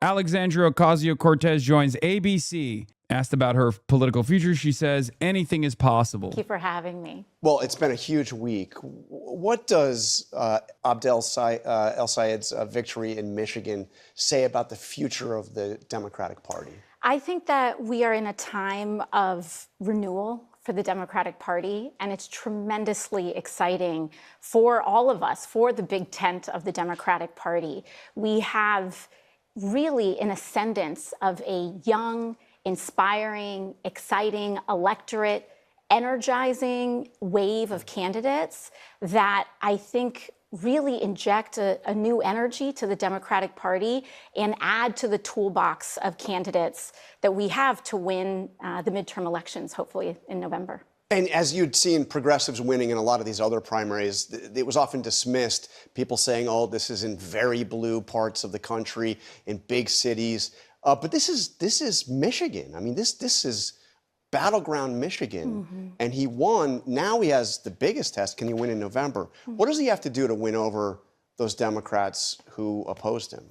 Alexandria Ocasio-Cortez joins ABC. Asked about her political future, she says, anything is possible. Thank you for having me. Well, it's been a huge week. What does Abdel El-Sayed's victory in Michigan say about the future of the Democratic Party? I think that we are in a time of renewal for the Democratic Party, and it's tremendously exciting for all of us, for the big tent of the Democratic Party. We have really an ascendance of a young, inspiring, exciting electorate, energizing wave of candidates that I think really inject a new energy to the Democratic Party and add to the toolbox of candidates that we have to win the midterm elections, hopefully in November. And as you'd seen progressives winning in a lot of these other primaries, it was often dismissed, people saying, oh, this is in very blue parts of the country, in big cities. But this is Michigan. I mean, this is battleground Michigan. And he won. Now he has the biggest test. Can he win in November? What does he have to do to win over those Democrats who opposed him?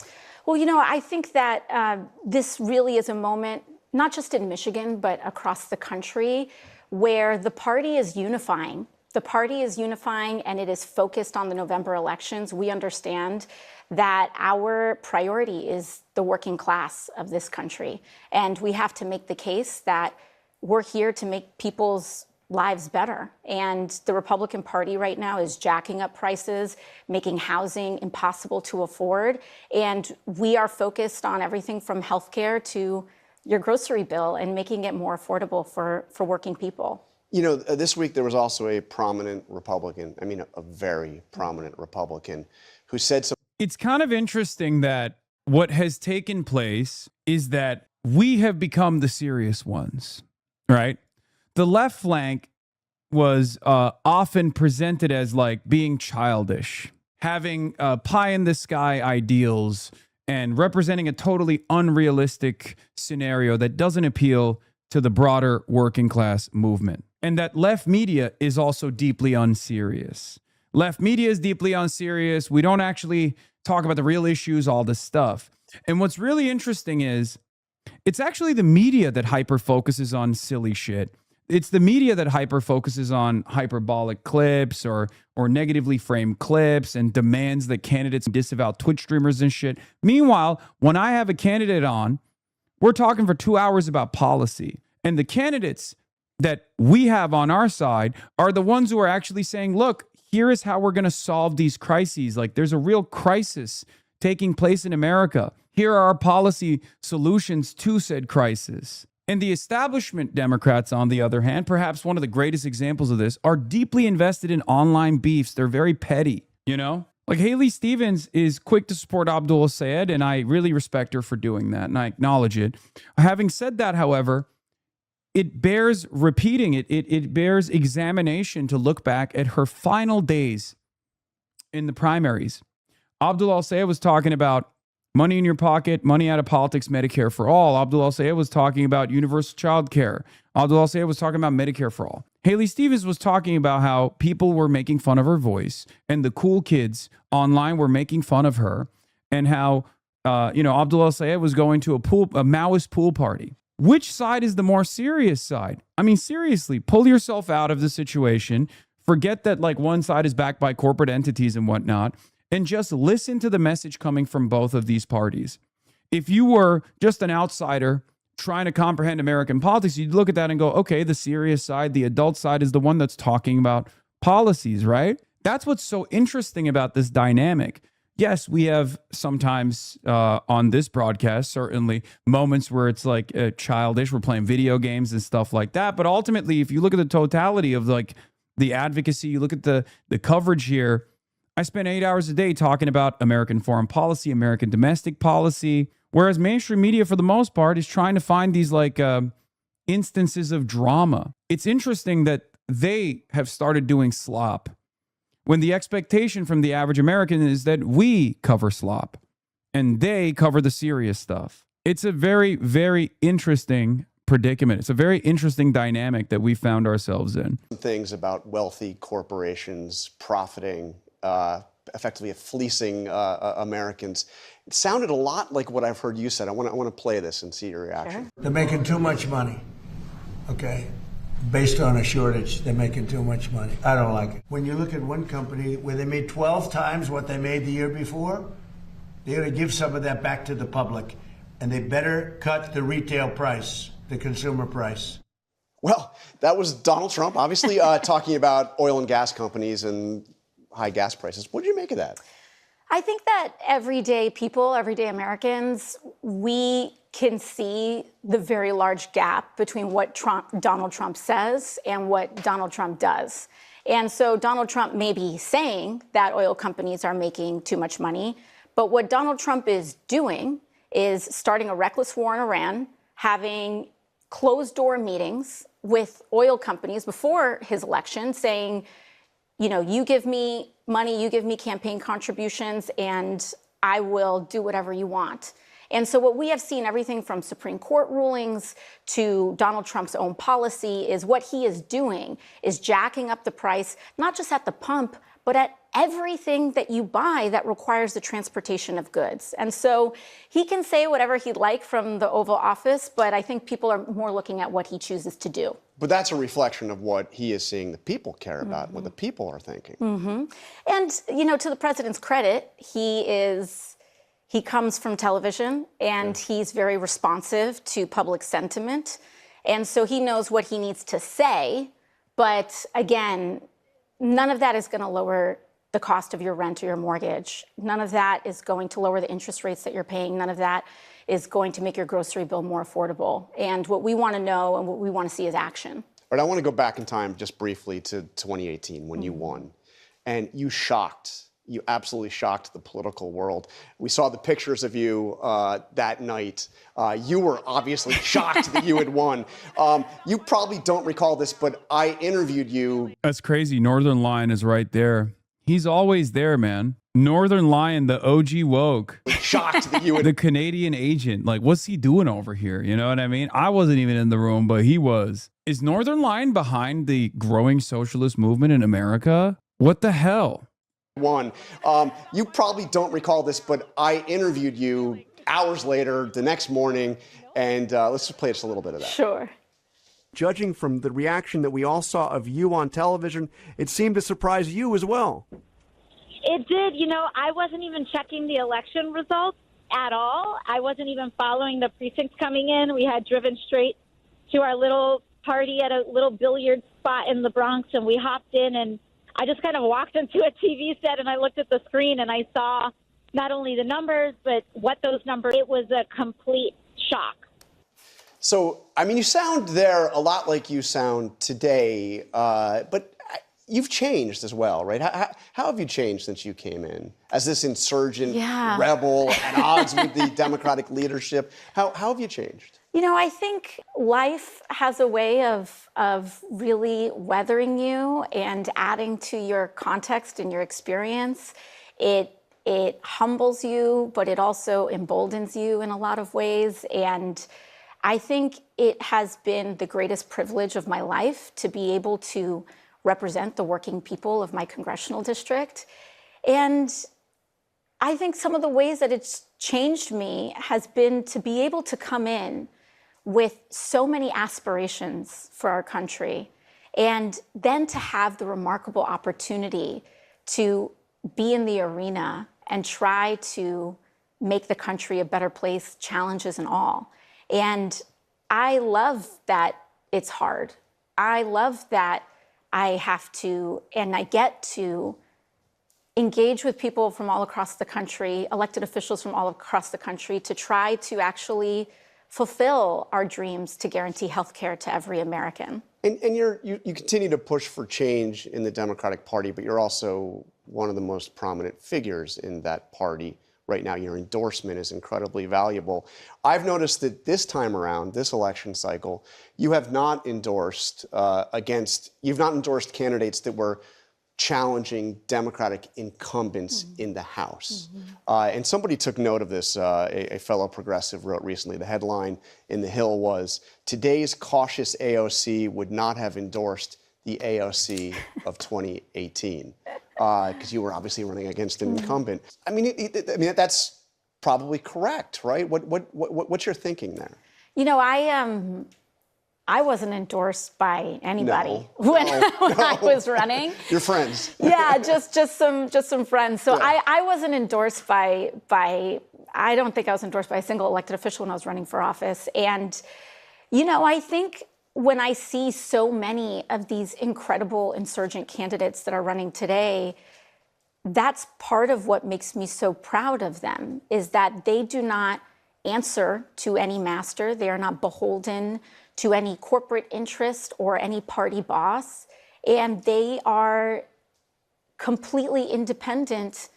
Well, you know, I think that this really is a moment, not just in Michigan, but across the country, where the party is unifying. The party is unifying, and it is focused on the November elections. We understand that our priority is the working class of this country. And we have to make the case that we're here to make people's lives better. And the Republican Party right now is jacking up prices, making housing impossible to afford. And we are focused on everything from healthcare to your grocery bill and making it more affordable for working people. You know, this week there was also a prominent Republican, I mean, a very prominent Republican who said something. It's kind of interesting that what has taken place is that we have become the serious ones, right? The left flank was often presented as like being childish, having pie in the sky ideals, and representing a totally unrealistic scenario that doesn't appeal to the broader working class movement. And that left media is also deeply unserious. Left media is deeply unserious. We don't actually talk about the real issues, all this stuff. And what's really interesting is it's actually the media that hyper-focuses on silly shit. It's the media that hyper-focuses on hyperbolic clips or negatively framed clips and demands that candidates disavow Twitch streamers and shit. Meanwhile, when I have a candidate on, we're talking for 2 hours about policy. And the candidates that we have on our side are the ones who are actually saying, look, here is how we're going to solve these crises. Like, there's a real crisis taking place in America. Here are our policy solutions to said crisis. And the establishment Democrats, on the other hand, perhaps one of the greatest examples of this, are deeply invested in online beefs. They're very petty, you know? Like Haley Stevens is quick to support Abdul El-Sayed, and I really respect her for doing that, and I acknowledge it. Having said that, however, it bears repeating. It bears examination to look back at her final days in the primaries. Abdul El-Sayed was talking about money in your pocket, money out of politics, Medicare for all. Abdul El-Sayed was talking about universal child care. Abdul El-Sayed was talking about Medicare for all. Haley Stevens was talking about how people were making fun of her voice and the cool kids online were making fun of her, and how, Abdul El-Sayed was going to a Maoist pool party. Which side is the more serious side? I mean, seriously, pull yourself out of the situation. Forget that like one side is backed by corporate entities and whatnot, and just listen to the message coming from both of these parties. If you were just an outsider trying to comprehend American politics, you'd look at that and go, okay, the serious side, the adult side is the one that's talking about policies, right? That's what's so interesting about this dynamic. Yes, we have sometimes on this broadcast, certainly, moments where it's like childish. We're playing video games and stuff like that. But ultimately, if you look at the totality of like the advocacy, you look at the coverage here, I spend 8 hours a day talking about American foreign policy, American domestic policy, whereas mainstream media, for the most part, is trying to find these like instances of drama. It's interesting that they have started doing slop when the expectation from the average American is that we cover slop and they cover the serious stuff. It's a very, very interesting predicament. It's a very interesting dynamic that we found ourselves in. Things about wealthy corporations profiting effectively fleecing Americans. It sounded a lot like what I've heard you said. I want to play this and see your reaction. Sure. They're making too much money, okay? Based on a shortage, they're making too much money. I don't like it. When you look at one company where they made 12 times what they made the year before, they got to give some of that back to the public, and they better cut the retail price, the consumer price. Well, that was Donald Trump, obviously, talking about oil and gas companies and high gas prices. What did you make of that? I think that everyday people, everyday Americans, we can see the very large gap between what Donald Trump says and what Donald Trump does. And so Donald Trump may be saying that oil companies are making too much money, but what Donald Trump is doing is starting a reckless war in Iran, having closed-door meetings with oil companies before his election saying, you know, you give me money, you give me campaign contributions, and I will do whatever you want. And so what we have seen, everything from Supreme Court rulings to Donald Trump's own policy, is what he is doing is jacking up the price, not just at the pump, but at everything that you buy that requires the transportation of goods. And so he can say whatever he'd like from the Oval Office, but I think people are more looking at what he chooses to do. But that's a reflection of what he is seeing the people care about, what the people are thinking. And, you know, to the president's credit, he comes from television, and he's very responsive to public sentiment. And so he knows what he needs to say. But again, none of that is going to lower the cost of your rent or your mortgage. None of that is going to lower the interest rates that you're paying. None of that is going to make your grocery bill more affordable. And what we want to know and what we want to see is action. All right, I want to go back in time just briefly to 2018 when you won. And you absolutely shocked the political world. We saw the pictures of you that night. You were obviously shocked that you had won. You probably don't recall this, but I interviewed you. That's crazy. Northern Lion is right there. He's always there, man. Northern Lion, the OG woke. Shocked that you had. The Canadian agent. Like, what's he doing over here? You know what I mean? I wasn't even in the room, but he was. Is Northern Lion behind the growing socialist movement in America? What the hell? Won. You probably don't recall this, but I interviewed you hours later, the next morning, and let's just play just a little bit of that. Sure. Judging from the reaction that we all saw of you on television, it seemed to surprise you as well. It did. You know, I wasn't even checking the election results at all. I wasn't even following the precincts coming in. We had driven straight to our little party at a little billiard spot in the Bronx, and we hopped in, and I just kind of walked into a TV set, and I looked at the screen, and I saw not only the numbers, but what those numbers, it was a complete shock. So, I mean, you sound there a lot like you sound today, but you've changed as well, right? How have you changed since you came in as this insurgent rebel at odds with the Democratic leadership? How have you changed? You know, I think life has a way of really weathering you and adding to your context and your experience. It humbles you, but it also emboldens you in a lot of ways. And I think it has been the greatest privilege of my life to be able to represent the working people of my congressional district. And I think some of the ways that it's changed me has been to be able to come in with so many aspirations for our country, and then to have the remarkable opportunity to be in the arena and try to make the country a better place, challenges and all. And I love that it's hard. I love that I have to, and I get to engage with people from all across the country, elected officials from all across the country, to try to actually fulfill our dreams to guarantee health care to every American. And you continue to push for change in the Democratic Party, but you're also one of the most prominent figures in that party right now. Your endorsement is incredibly valuable. I've noticed that this time around, this election cycle, you have not endorsed candidates that were challenging Democratic incumbents in the House. And somebody took note of this. A fellow progressive wrote recently, the headline in The Hill was, "Today's cautious AOC would not have endorsed the AOC of 2018. because you were obviously running against an incumbent. I mean, that's probably correct, right? What's your thinking there? You know, I wasn't endorsed by anybody No. when No. I was running. Your friends. Yeah, just some friends. So Yeah. I wasn't endorsed by I don't think I was endorsed by a single elected official when I was running for office. And, you know, I think when I see so many of these incredible insurgent candidates that are running today, that's part of what makes me so proud of them, is that they do not answer to any master. They are not beholden to any corporate interest or any party boss. And they are completely independent,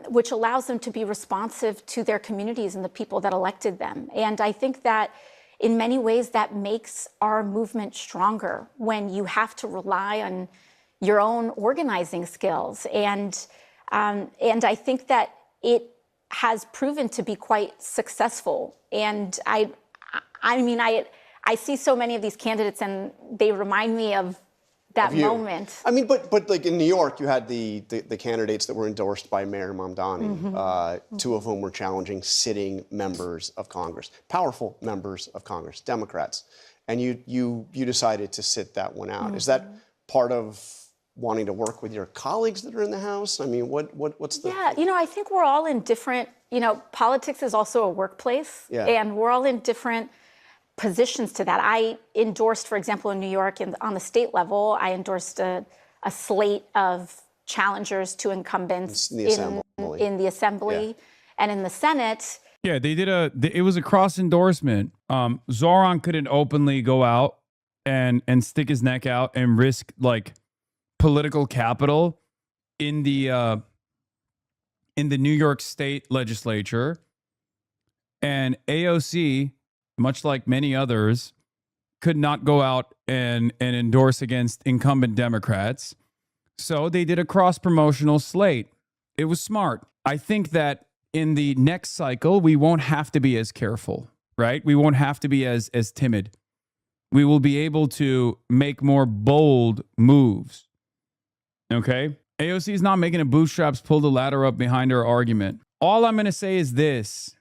which allows them to be responsive to their communities and the people that elected them. And I think that in many ways that makes our movement stronger, when you have to rely on your own organizing skills. And I think that it has proven to be quite successful. And I mean, I see so many of these candidates and they remind me of that moment. I mean, but like in New York, you had the candidates that were endorsed by Mayor Mamdani, two of whom were challenging sitting members of Congress, powerful members of Congress, Democrats, and you decided to sit that one out. Is that part of wanting to work with your colleagues that are in the House? I mean, what's the... Yeah, you know, I think we're all in different, you know, politics is also a workplace, and we're all in different positions to that. I endorsed, for example, in New York, on the state level, I endorsed a slate of challengers to incumbents in the Assembly and in the Senate. Yeah, they did it was a cross endorsement. Zoran couldn't openly go out and stick his neck out and risk like political capital in the New York State legislature, and AOC, much like many others, could not go out and endorse against incumbent Democrats. So they did a cross-promotional slate. It was smart. I think that in the next cycle, we won't have to be as careful, right? We won't have to be as timid. We will be able to make more bold moves. Okay? AOC is not making a bootstraps pull the ladder up behind her argument. All I'm going to say is this.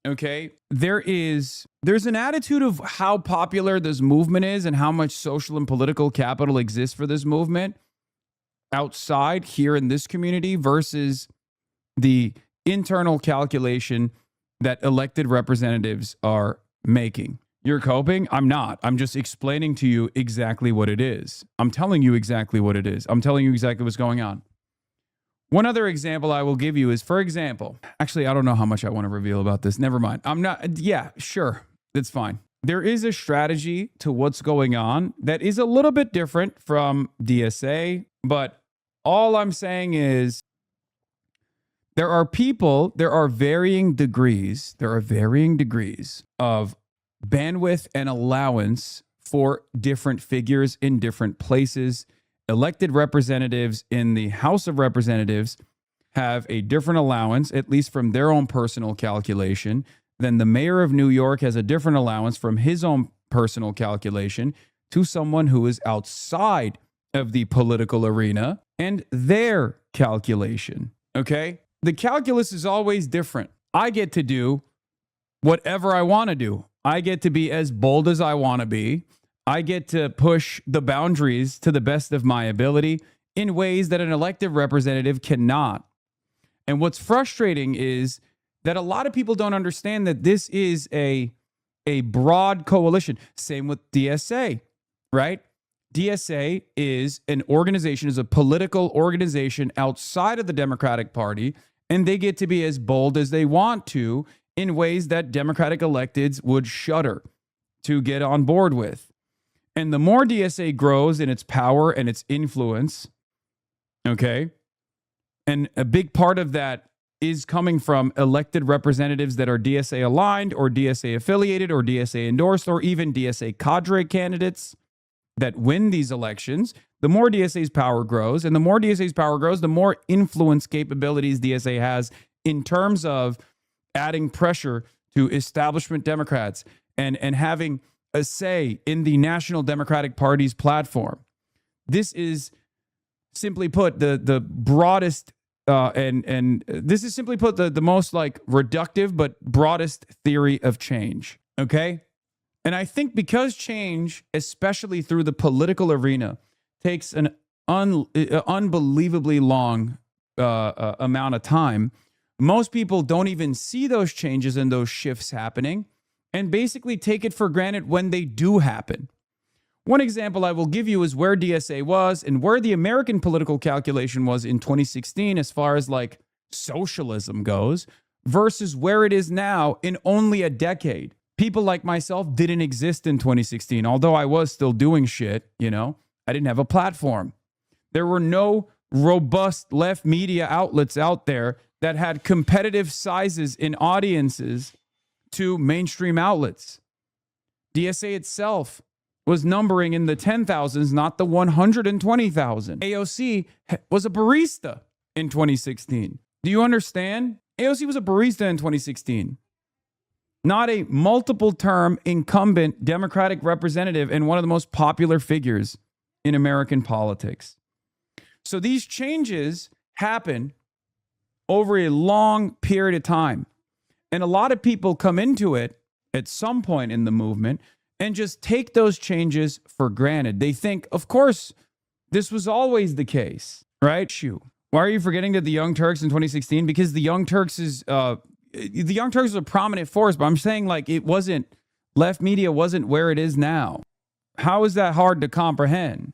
Okay, there's an attitude of how popular this movement is and how much social and political capital exists for this movement outside here in this community versus the internal calculation that elected representatives are making. You're coping? I'm not. I'm just explaining to you exactly what it is. I'm telling you exactly what it is. I'm telling you exactly what's going on. One other example I will give you is, for example, actually, I don't know how much I want to reveal about this. Never mind. I'm not. Yeah, sure. That's fine. There is a strategy to what's going on that is a little bit different from DSA, but all I'm saying is there are varying degrees of bandwidth and allowance for different figures in different places. Elected representatives in the House of Representatives have a different allowance, at least from their own personal calculation, than the mayor of New York has a different allowance from his own personal calculation to someone who is outside of the political arena and their calculation. Okay? The calculus is always different. I get to do whatever I want to do. I get to be as bold as I want to be. I get to push the boundaries to the best of my ability in ways that an elected representative cannot. And what's frustrating is that a lot of people don't understand that this is a broad coalition. Same with DSA, right? DSA is an organization, is a political organization outside of the Democratic Party, and they get to be as bold as they want to in ways that Democratic electeds would shudder to get on board with. And the more DSA grows in its power and its influence, okay, and a big part of that is coming from elected representatives that are DSA aligned or DSA affiliated or DSA endorsed or even DSA cadre candidates that win these elections, the more DSA's power grows. And the more DSA's power grows, the more influence capabilities DSA has in terms of adding pressure to establishment Democrats and having a say in the National Democratic Party's platform. This is simply put, the broadest and this is simply put the most like reductive but broadest theory of change. Okay. And I think because change, especially through the political arena, takes an unbelievably long amount of time, most people don't even see those changes and those shifts happening and basically take it for granted when they do happen. One example I will give you is where DSA was and where the American political calculation was in 2016 as far as like socialism goes versus where it is now in only a decade. People like myself didn't exist in 2016, although I was still doing shit, you know. I didn't have a platform. There were no robust left media outlets out there that had competitive sizes in audiences to mainstream outlets. DSA itself was numbering in the 10,000s, not the 120,000. AOC was a barista in 2016. Do you understand? AOC was a barista in 2016. Not a multiple-term incumbent Democratic representative and one of the most popular figures in American politics. So these changes happen over a long period of time. And a lot of people come into it at some point in the movement and just take those changes for granted. They think, of course, this was always the case, right? Why are you forgetting that the Young Turks in 2016? Because the Young Turks is a prominent force, but I'm saying like it wasn't, left media wasn't where it is now. How is that hard to comprehend?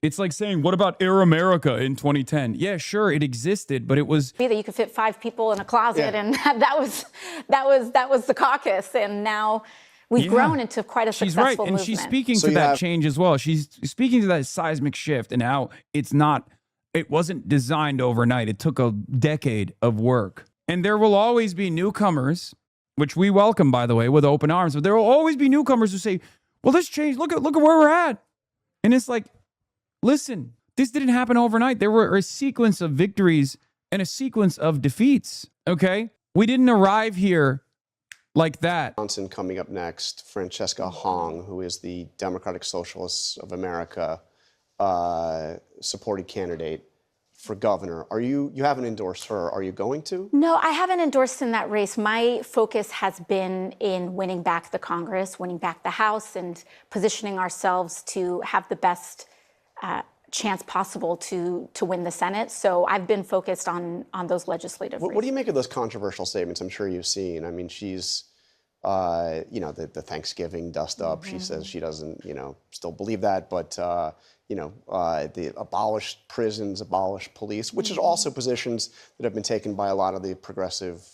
It's like saying, what about Air America in 2010? Yeah, sure, it existed, but it was that you could fit 5 people in a closet, and that was the caucus, and now we've grown into quite a successful movement. She's right, and she's speaking to that change as well. She's speaking to that seismic shift and how it wasn't designed overnight. It took a decade of work. And there will always be newcomers, which we welcome, by the way, with open arms, but there will always be newcomers who say, well, this changed, look at where we're at. And it's like, listen, this didn't happen overnight. There were a sequence of victories and a sequence of defeats, okay? We didn't arrive here like that. Johnson coming up next, Francesca Hong, who is the Democratic Socialists of America supported candidate for governor. You haven't endorsed her. Are you going to? No, I haven't endorsed in that race. My focus has been in winning back the Congress, winning back the House, and positioning ourselves to have the best chance possible to win the Senate. So I've been focused on those legislative races. What do you make of those controversial statements? I'm sure you've seen. I mean, she's, the Thanksgiving dust up. Mm-hmm. She says she doesn't, still believe that, but, the abolished prisons, abolished police, which is also positions that have been taken by a lot of the progressive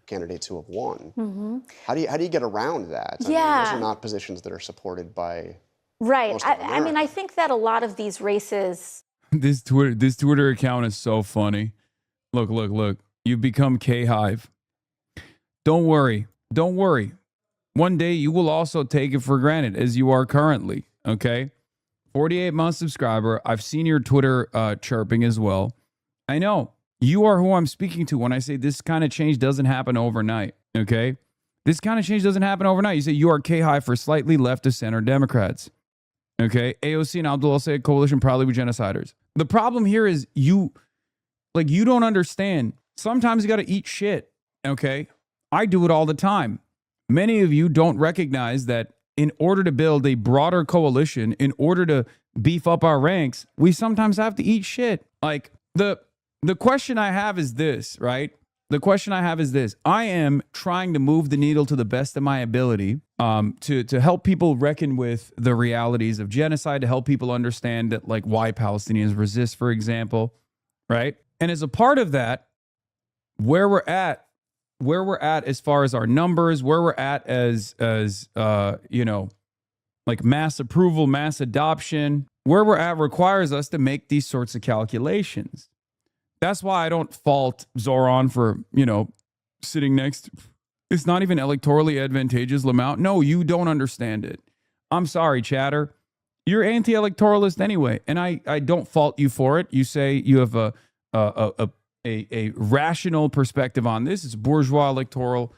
candidates who have won. Mm-hmm. How do you get around that? I mean, those are not positions that are supported by. Right. I mean, I think that a lot of these races. This Twitter account is so funny. Look. You've become K-Hive. Don't worry. One day you will also take it for granted as you are currently. Okay. 48-month subscriber. I've seen your Twitter chirping as well. I know you are who I'm speaking to when I say this kind of change doesn't happen overnight. Okay. This kind of change doesn't happen overnight. You say you are K-Hive for slightly left of center Democrats. Okay, AOC and Abdul Al-Sayed coalition probably with genociders. The problem here is you don't understand. Sometimes you got to eat shit, okay? I do it all the time. Many of you don't recognize that in order to build a broader coalition, in order to beef up our ranks, we sometimes have to eat shit. Like, the question I have is this, right? The question I have is this. I am trying to move the needle to the best of my ability to help people reckon with the realities of genocide, to help people understand that, like, why Palestinians resist, for example, right? And as a part of that, where we're at as far as our numbers, where we're at as like mass approval, mass adoption, where we're at requires us to make these sorts of calculations. That's why I don't fault Zoran for, sitting next. It's not even electorally advantageous, Lamount. No, you don't understand it. I'm sorry, chatter. You're anti-electoralist anyway, and I don't fault you for it. You say you have a rational perspective on this. It's a bourgeois electoral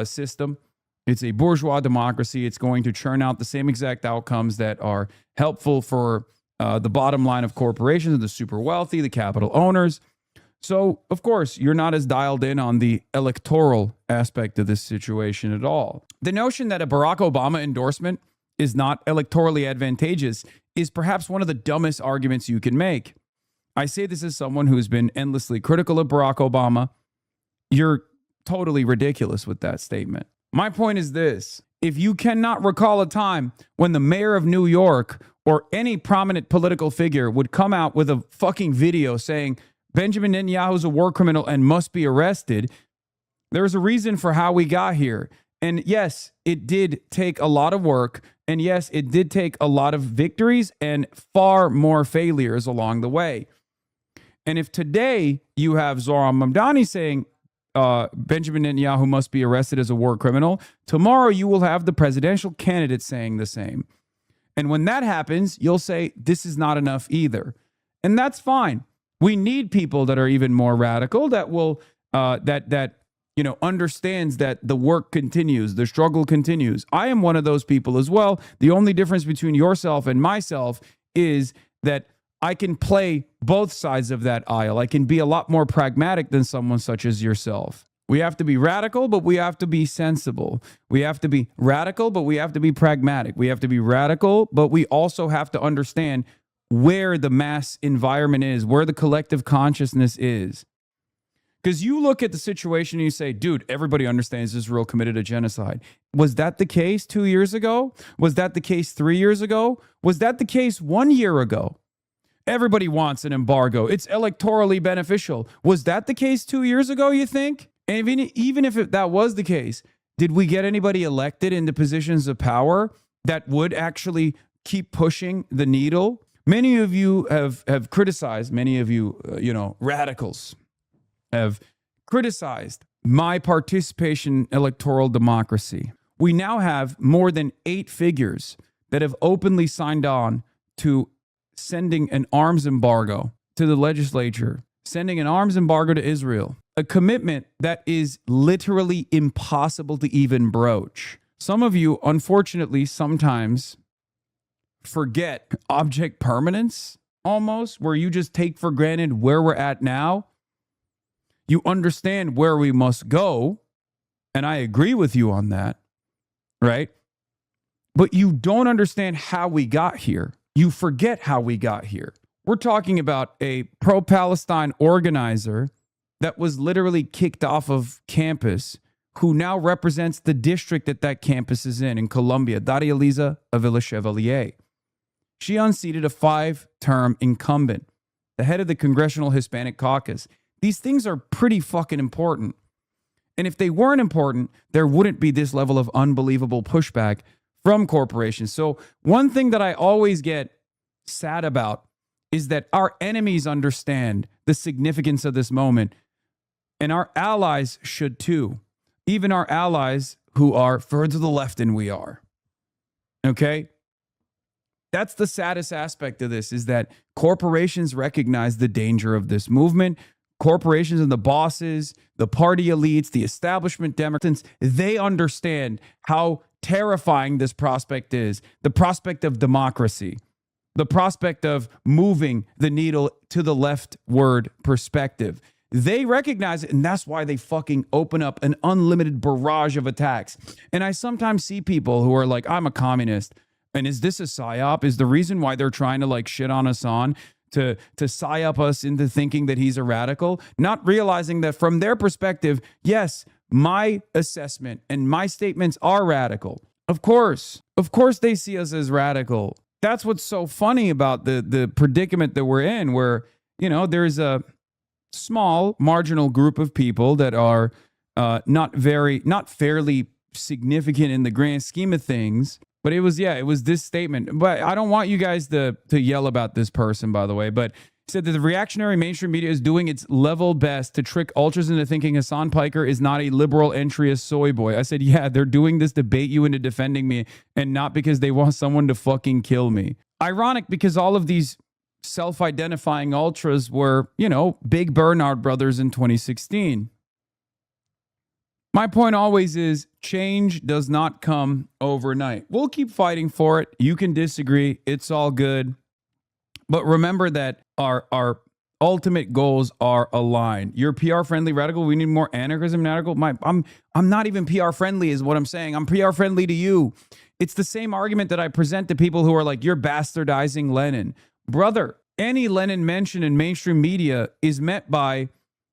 system. It's a bourgeois democracy. It's going to churn out the same exact outcomes that are helpful for the bottom line of corporations are the super wealthy, the capital owners. So, of course, you're not as dialed in on the electoral aspect of this situation at all. The notion that a Barack Obama endorsement is not electorally advantageous is perhaps one of the dumbest arguments you can make. I say this as someone who's been endlessly critical of Barack Obama. You're totally ridiculous with that statement. My point is this. If you cannot recall a time when the mayor of New York or any prominent political figure would come out with a fucking video saying Benjamin Netanyahu is a war criminal and must be arrested, there's a reason for how we got here. And yes, it did take a lot of work. And yes, it did take a lot of victories and far more failures along the way. And if today you have Zohran Mamdani saying Benjamin Netanyahu must be arrested as a war criminal, tomorrow you will have the presidential candidate saying the same. And when that happens, you'll say this is not enough either. And that's fine. We need people that are even more radical, that will understands that the work continues, the struggle continues. I am one of those people as well. The only difference between yourself and myself is that I can play both sides of that aisle. I can be a lot more pragmatic than someone such as yourself. We have to be radical, but we have to be sensible. We have to be radical, but we have to be pragmatic. We have to be radical, but we also have to understand where the mass environment is, where the collective consciousness is. Because you look at the situation and you say, dude, everybody understands Israel committed a genocide. Was that the case 2 years ago? Was that the case 3 years ago? Was that the case 1 year ago? Everybody wants an embargo. It's electorally beneficial. Was that the case 2 years ago, you think? And even if that was the case, did we get anybody elected into positions of power that would actually keep pushing the needle? Many of you have criticized, many of you, radicals have criticized my participation in electoral democracy. We now have more than 8 figures that have openly signed on to sending an arms embargo to the legislature, sending an arms embargo to Israel, a commitment that is literally impossible to even broach. Some of you, unfortunately, sometimes forget object permanence almost, where you just take for granted where we're at now. You understand where we must go, and I agree with you on that, right? But you don't understand how we got here. You forget how we got here. We're talking about a pro-Palestine organizer that was literally kicked off of campus, who now represents the district that campus is in Columbia, Daria Liza Avila Chevalier. She unseated a 5-term incumbent, the head of the Congressional Hispanic Caucus. These things are pretty fucking important. And if they weren't important, there wouldn't be this level of unbelievable pushback from corporations. So one thing that I always get sad about is that our enemies understand the significance of this moment, and our allies should too. Even our allies who are further to the left than we are. Okay? That's the saddest aspect of this, is that corporations recognize the danger of this movement. Corporations and the bosses, the party elites, the establishment Democrats, they understand how terrifying this prospect is. The prospect of democracy, the prospect of moving the needle to the leftward perspective. They recognize it, and that's why they fucking open up an unlimited barrage of attacks. And I sometimes see people who are like, I'm a communist. And is this a psyop? Is the reason why they're trying to like shit on Hasan to psyop us into thinking that he's a radical, not realizing that from their perspective, yes, my assessment and my statements are radical. Of course they see us as radical. That's what's so funny about the predicament that we're in, where, there's a small marginal group of people that are not fairly significant in the grand scheme of things. But it was this statement. But I don't want you guys to yell about this person, by the way. But he said that the reactionary mainstream media is doing its level best to trick ultras into thinking Hasan Piker is not a liberal entryist soy boy. I said, yeah, they're doing this to bait you into defending me, and not because they want someone to fucking kill me. Ironic, because all of these self-identifying ultras were, big Bernard brothers in 2016. My point always is change does not come overnight. We'll keep fighting for it. You can disagree. It's all good. But remember that our ultimate goals are aligned. You're PR friendly radical. We need more anarchism radical. I'm not even PR friendly is what I'm saying. I'm PR friendly to you. It's the same argument that I present to people who are like, you're bastardizing Lenin. Brother, any Lenin mention in mainstream media is met by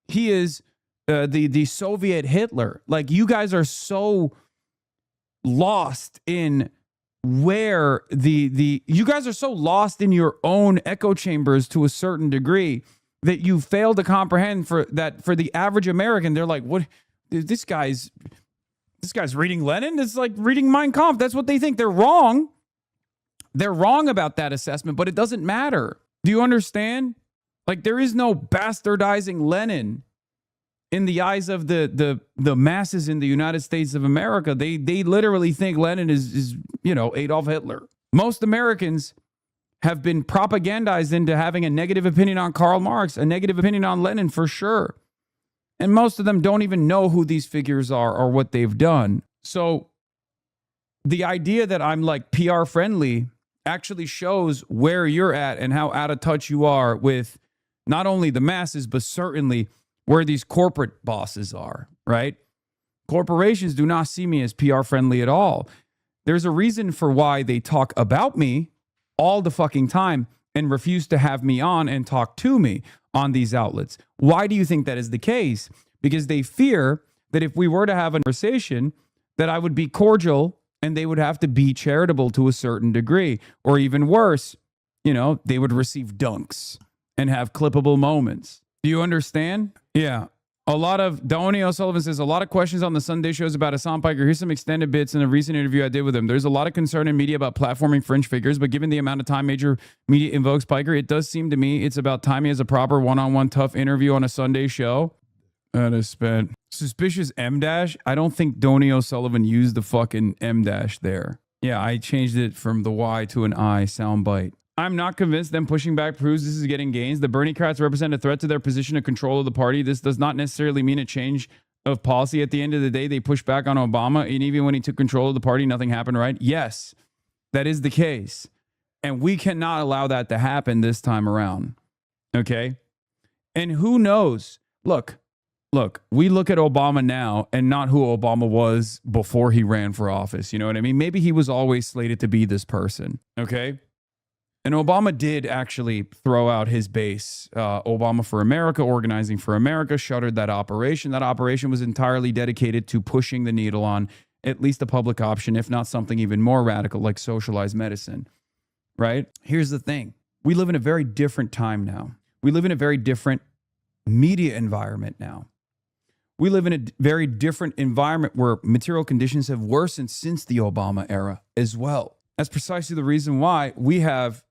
he is the Soviet Hitler. Like, you guys are so lost in where you guys are so lost in your own echo chambers to a certain degree that you fail to comprehend for the average American. They're like, what, this guy's reading Lenin? It's like reading Mein Kampf. That's what they think. They're wrong. They're wrong about that assessment, but it doesn't matter. Do you understand? Like, there is no bastardizing Lenin in the eyes of the masses in the United States of America. They literally think Lenin is Adolf Hitler. Most Americans have been propagandized into having a negative opinion on Karl Marx, a negative opinion on Lenin for sure. And most of them don't even know who these figures are or what they've done. So the idea that I'm like PR friendly actually shows where you're at and how out of touch you are with not only the masses, but certainly where these corporate bosses are, right? Corporations do not see me as PR friendly at all. There's a reason for why they talk about me all the fucking time and refuse to have me on and talk to me on these outlets. Why do you think that is the case? Because they fear that if we were to have a conversation, that I would be cordial and they would have to be charitable to a certain degree. Or even worse, they would receive dunks and have clippable moments. Do you understand? Yeah. Donnie O'Sullivan says, a lot of questions on the Sunday shows about Hasan Piker. Here's some extended bits in a recent interview I did with him. There's a lot of concern in media about platforming fringe figures, but given the amount of time major media invokes Piker, it does seem to me it's about time he has a proper one-on-one tough interview on a Sunday show. That is spent. Suspicious M-dash? I don't think Donnie O'Sullivan used the fucking M-dash there. Yeah, I changed it from the Y to an I soundbite. I'm not convinced them pushing back proves this is getting gains. The Bernie-crats represent a threat to their position of control of the party. This does not necessarily mean a change of policy. At the end of the day, they push back on Obama, and even when he took control of the party, nothing happened, right? Yes, that is the case. And we cannot allow that to happen this time around. Okay? And who knows? Look, we look at Obama now and not who Obama was before he ran for office. You know what I mean? Maybe he was always slated to be this person. Okay? And Obama did actually throw out his base. Obama for America, Organizing for America, shuttered that operation. That operation was entirely dedicated to pushing the needle on at least a public option, if not something even more radical like socialized medicine, right? Here's the thing. We live in a very different time now. We live in a very different media environment now. We live in a very different environment where material conditions have worsened since the Obama era as well. That's precisely the reason why we have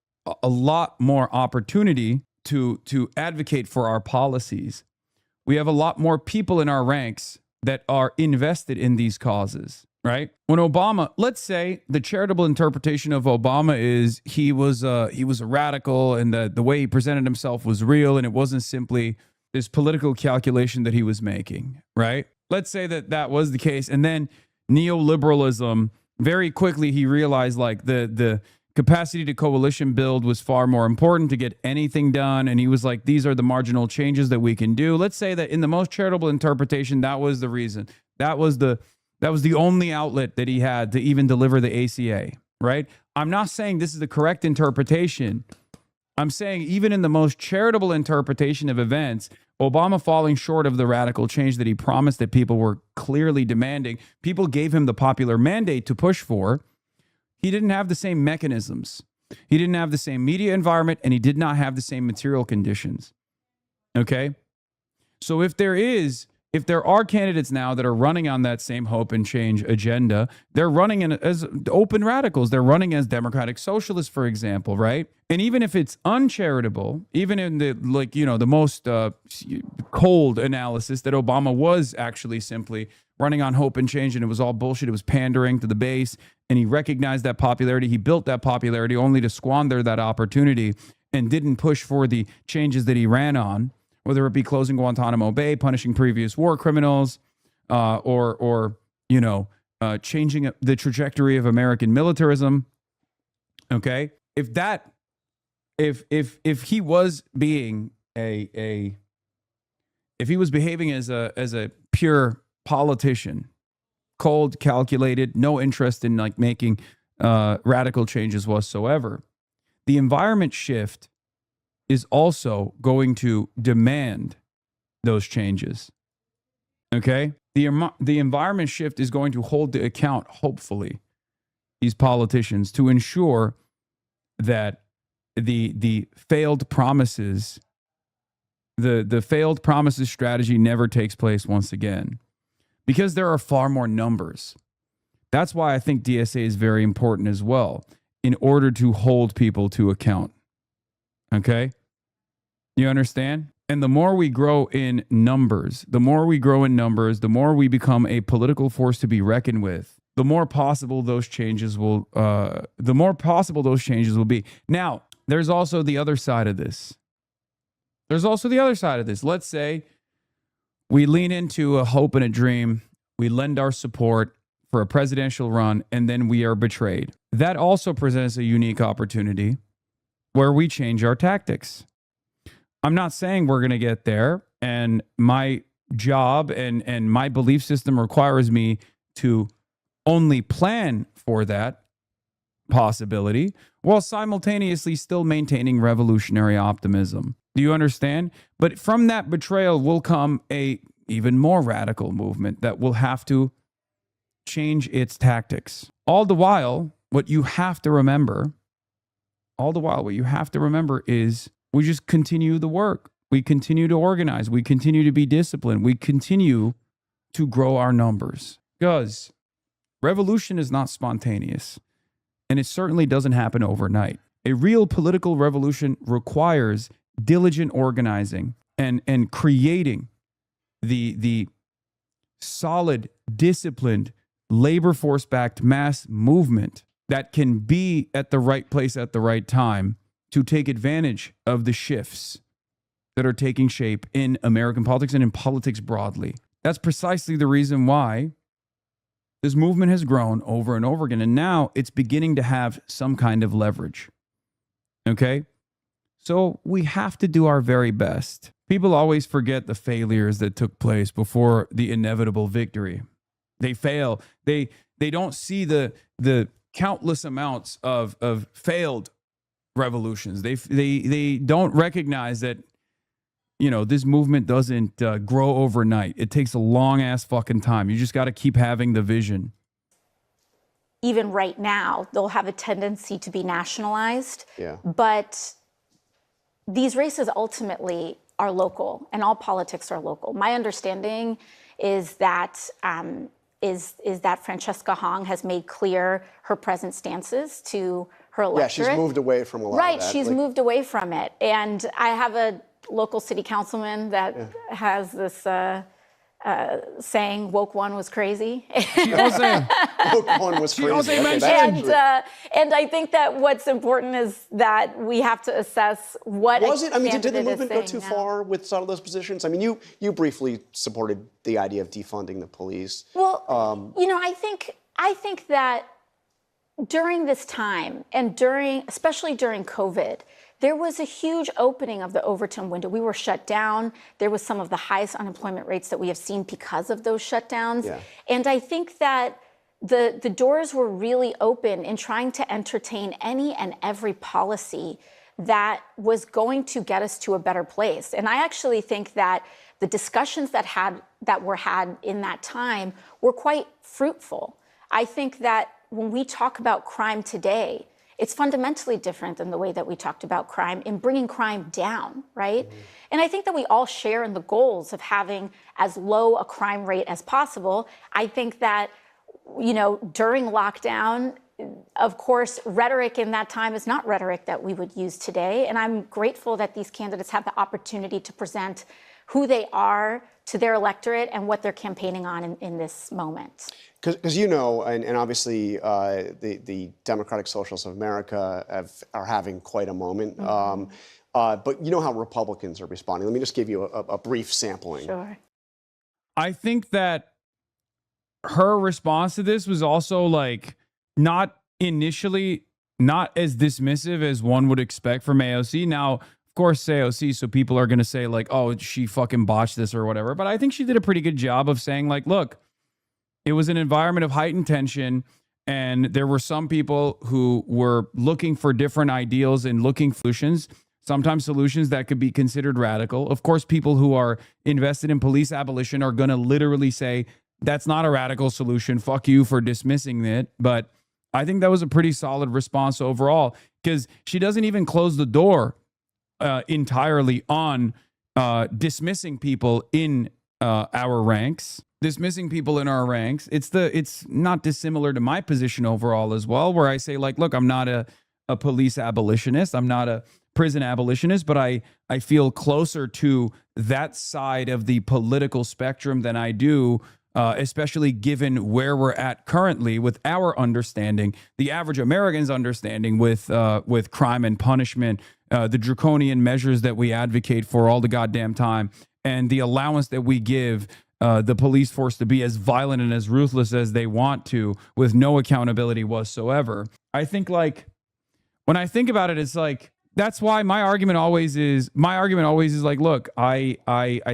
a lot more opportunity to advocate for our policies. We have a lot more people in our ranks that are invested in these causes, right? When Obama, let's say the charitable interpretation of Obama is he was a radical and the way he presented himself was real and it wasn't simply this political calculation that he was making, right? Let's say that was the case. And then neoliberalism, very quickly he realized like the capacity to coalition build was far more important to get anything done. And he was like, these are the marginal changes that we can do. Let's say that in the most charitable interpretation, that was the reason. That was the only outlet that he had to even deliver the ACA, right? I'm not saying this is the correct interpretation. I'm saying even in the most charitable interpretation of events, Obama falling short of the radical change that he promised that people were clearly demanding, people gave him the popular mandate to push for. He didn't have the same mechanisms. He didn't have the same media environment, and he did not have the same material conditions. Okay? So if there are candidates now that are running on that same hope and change agenda, they're running as open radicals. They're running as democratic socialists, for example, right? And even if it's uncharitable, even in the most cold analysis that Obama was actually simply running on hope and change and it was all bullshit, it was pandering to the base, and he recognized that popularity, he built that popularity only to squander that opportunity and didn't push for the changes that he ran on, whether it be closing Guantanamo Bay, punishing previous war criminals, or changing the trajectory of American militarism. Okay, if if he was being if he was behaving as a pure politician, cold, calculated, no interest in like making radical changes whatsoever, the environment shift is also going to demand those changes. Okay? The environment shift is going to hold to account, hopefully, these politicians to ensure that the failed promises, the failed promises strategy never takes place once again, because there are far more numbers. That's why I think DSA is very important as well, in order to hold people to account. Okay? You understand? And the more we grow in numbers, the more we become a political force to be reckoned with, the more possible those changes will be. Now, there's also the other side of this. Let's say we lean into a hope and a dream. We lend our support for a presidential run, and then we are betrayed. That also presents a unique opportunity where we change our tactics. I'm not saying we're going to get there, and my job and my belief system requires me to only plan for that possibility while simultaneously still maintaining revolutionary optimism. Do you understand? But from that betrayal will come a even more radical movement that will have to change its tactics. All the while, what you have to remember is we just continue the work. We continue to organize. We continue to be disciplined. We continue to grow our numbers. Because revolution is not spontaneous, and it certainly doesn't happen overnight. A real political revolution requires diligent organizing and creating the solid, disciplined, labor force-backed mass movement that can be at the right place at the right time to take advantage of the shifts that are taking shape in American politics and in politics broadly. That's precisely the reason why this movement has grown over and over again, and now it's beginning to have some kind of leverage. Okay? So we have to do our very best. People always forget the failures that took place before the inevitable victory. They fail. They don't see the countless amounts of failed revolutions. They don't recognize that, you know, this movement doesn't grow overnight. It takes a long ass fucking time. You just got to keep having the vision. Even right now, they'll have a tendency to be nationalized. Yeah. But these races ultimately are local, and all politics are local. My understanding is that Francesca Hong has made clear her present stances to her electorate. Yeah, she's moved away from a lot right, of that. She's moved away from it. And I have a local city councilman that has this saying, woke one was crazy. Woke one was crazy. And I think that what's important is that we have to assess what was it? I mean, did the candidate movement is go too far with some of those positions? I mean, you briefly supported the idea of defunding the police. Well, you know, I think that during this time and especially during COVID, there was a huge opening of the Overton window. We were shut down. There was some of the highest unemployment rates that we have seen because of those shutdowns. Yeah. And I think that the doors were really open in trying to entertain any and every policy that was going to get us to a better place. And I actually think that the discussions that were had in that time were quite fruitful. I think that when we talk about crime today, it's fundamentally different than the way that we talked about crime in bringing crime down, right? Mm-hmm. And I think that we all share in the goals of having as low a crime rate as possible. I think that, you know, during lockdown, of course, rhetoric in that time is not rhetoric that we would use today. And I'm grateful that these candidates have the opportunity to present who they are to their electorate and what they're campaigning on in this moment. Because you know, and obviously the Democratic Socialists of America are having quite a moment. Mm-hmm. But you know how Republicans are responding. Let me just give you a brief sampling. Sure. I think that her response to this was also like not initially not as dismissive as one would expect from AOC. Now, of course, AOC, so people are going to say like, oh, she fucking botched this or whatever. But I think she did a pretty good job of saying like, look, it was an environment of heightened tension. And there were some people who were looking for different ideals and looking for solutions, sometimes solutions that could be considered radical. Of course, people who are invested in police abolition are going to literally say, that's not a radical solution. Fuck you for dismissing it. But I think that was a pretty solid response overall, because she doesn't even close the door entirely on dismissing people in our ranks. Dismissing people in our ranks. It's not dissimilar to my position overall as well, where I say like, look, I'm not a police abolitionist. I'm not a prison abolitionist, but I feel closer to that side of the political spectrum than I do, especially given where we're at currently with our understanding, the average American's understanding with crime and punishment, the draconian measures that we advocate for all the goddamn time, and the allowance that we give the police force to be as violent and as ruthless as they want to, with no accountability whatsoever. I think like when I think about it, it's like, that's why my argument always is like, look, I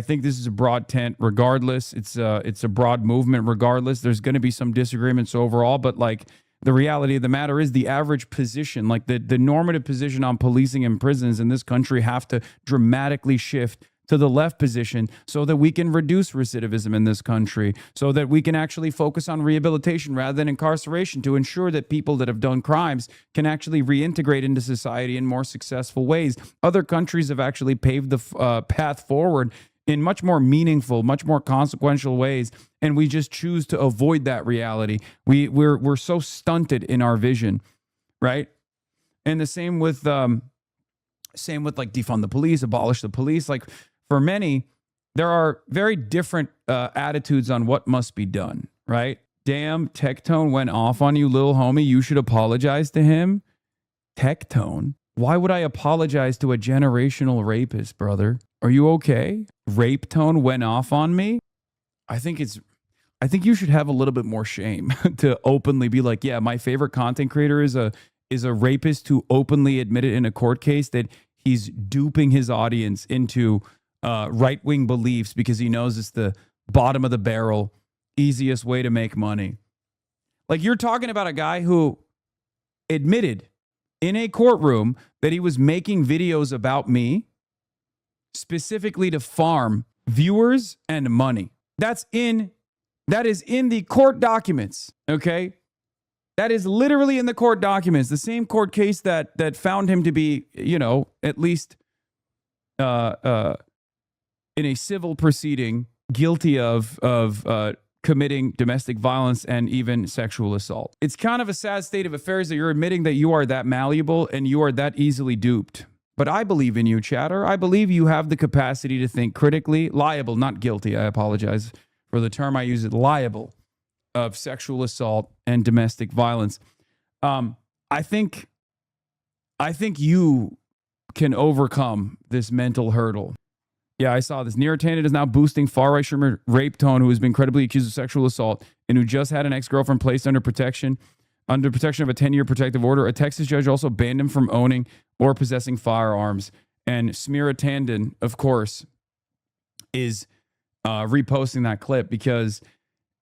think this is a broad tent regardless. It's a broad movement regardless. There's going to be some disagreements overall, but like the reality of the matter is the average position, like the normative position on policing and prisons in this country have to dramatically shift to the left position so that we can reduce recidivism in this country, so that we can actually focus on rehabilitation rather than incarceration, to ensure that people that have done crimes can actually reintegrate into society in more successful ways. Other countries have actually paved the path forward in much more meaningful, much more consequential ways, and we just choose to avoid that reality. We're so stunted in our vision, right? And the same with like defund the police, abolish the police. Like, for many, there are very different attitudes on what must be done, right? Damn, Tectone went off on you, little homie. You should apologize to him. Tectone? Why would I apologize to a generational rapist, brother? Are you okay? Rape Tone went off on me? I think you should have a little bit more shame to openly be like, yeah, my favorite content creator is a rapist who openly admitted in a court case that he's duping his audience into right-wing beliefs because he knows it's the bottom of the barrel, easiest way to make money. Like, you're talking about a guy who admitted in a courtroom that he was making videos about me specifically to farm viewers and money. That is in the court documents, okay? That is literally in the court documents. The same court case that found him to be, at least in a civil proceeding, guilty of committing domestic violence and even sexual assault. It's kind of a sad state of affairs that you're admitting that you are that malleable and you are that easily duped. But I believe in you, chatter. I believe you have the capacity to think critically, liable, not guilty. I apologize for the term I use, it liable, of sexual assault and domestic violence. I think you can overcome this mental hurdle. Yeah, I saw this. Neartainted is now boosting far-right streamer Rape Tone, who has been credibly accused of sexual assault and who just had an ex-girlfriend placed under protection of a 10-year protective order. A Texas judge also banned him from owning or possessing firearms. And Smira Tandon, of course, is reposting that clip because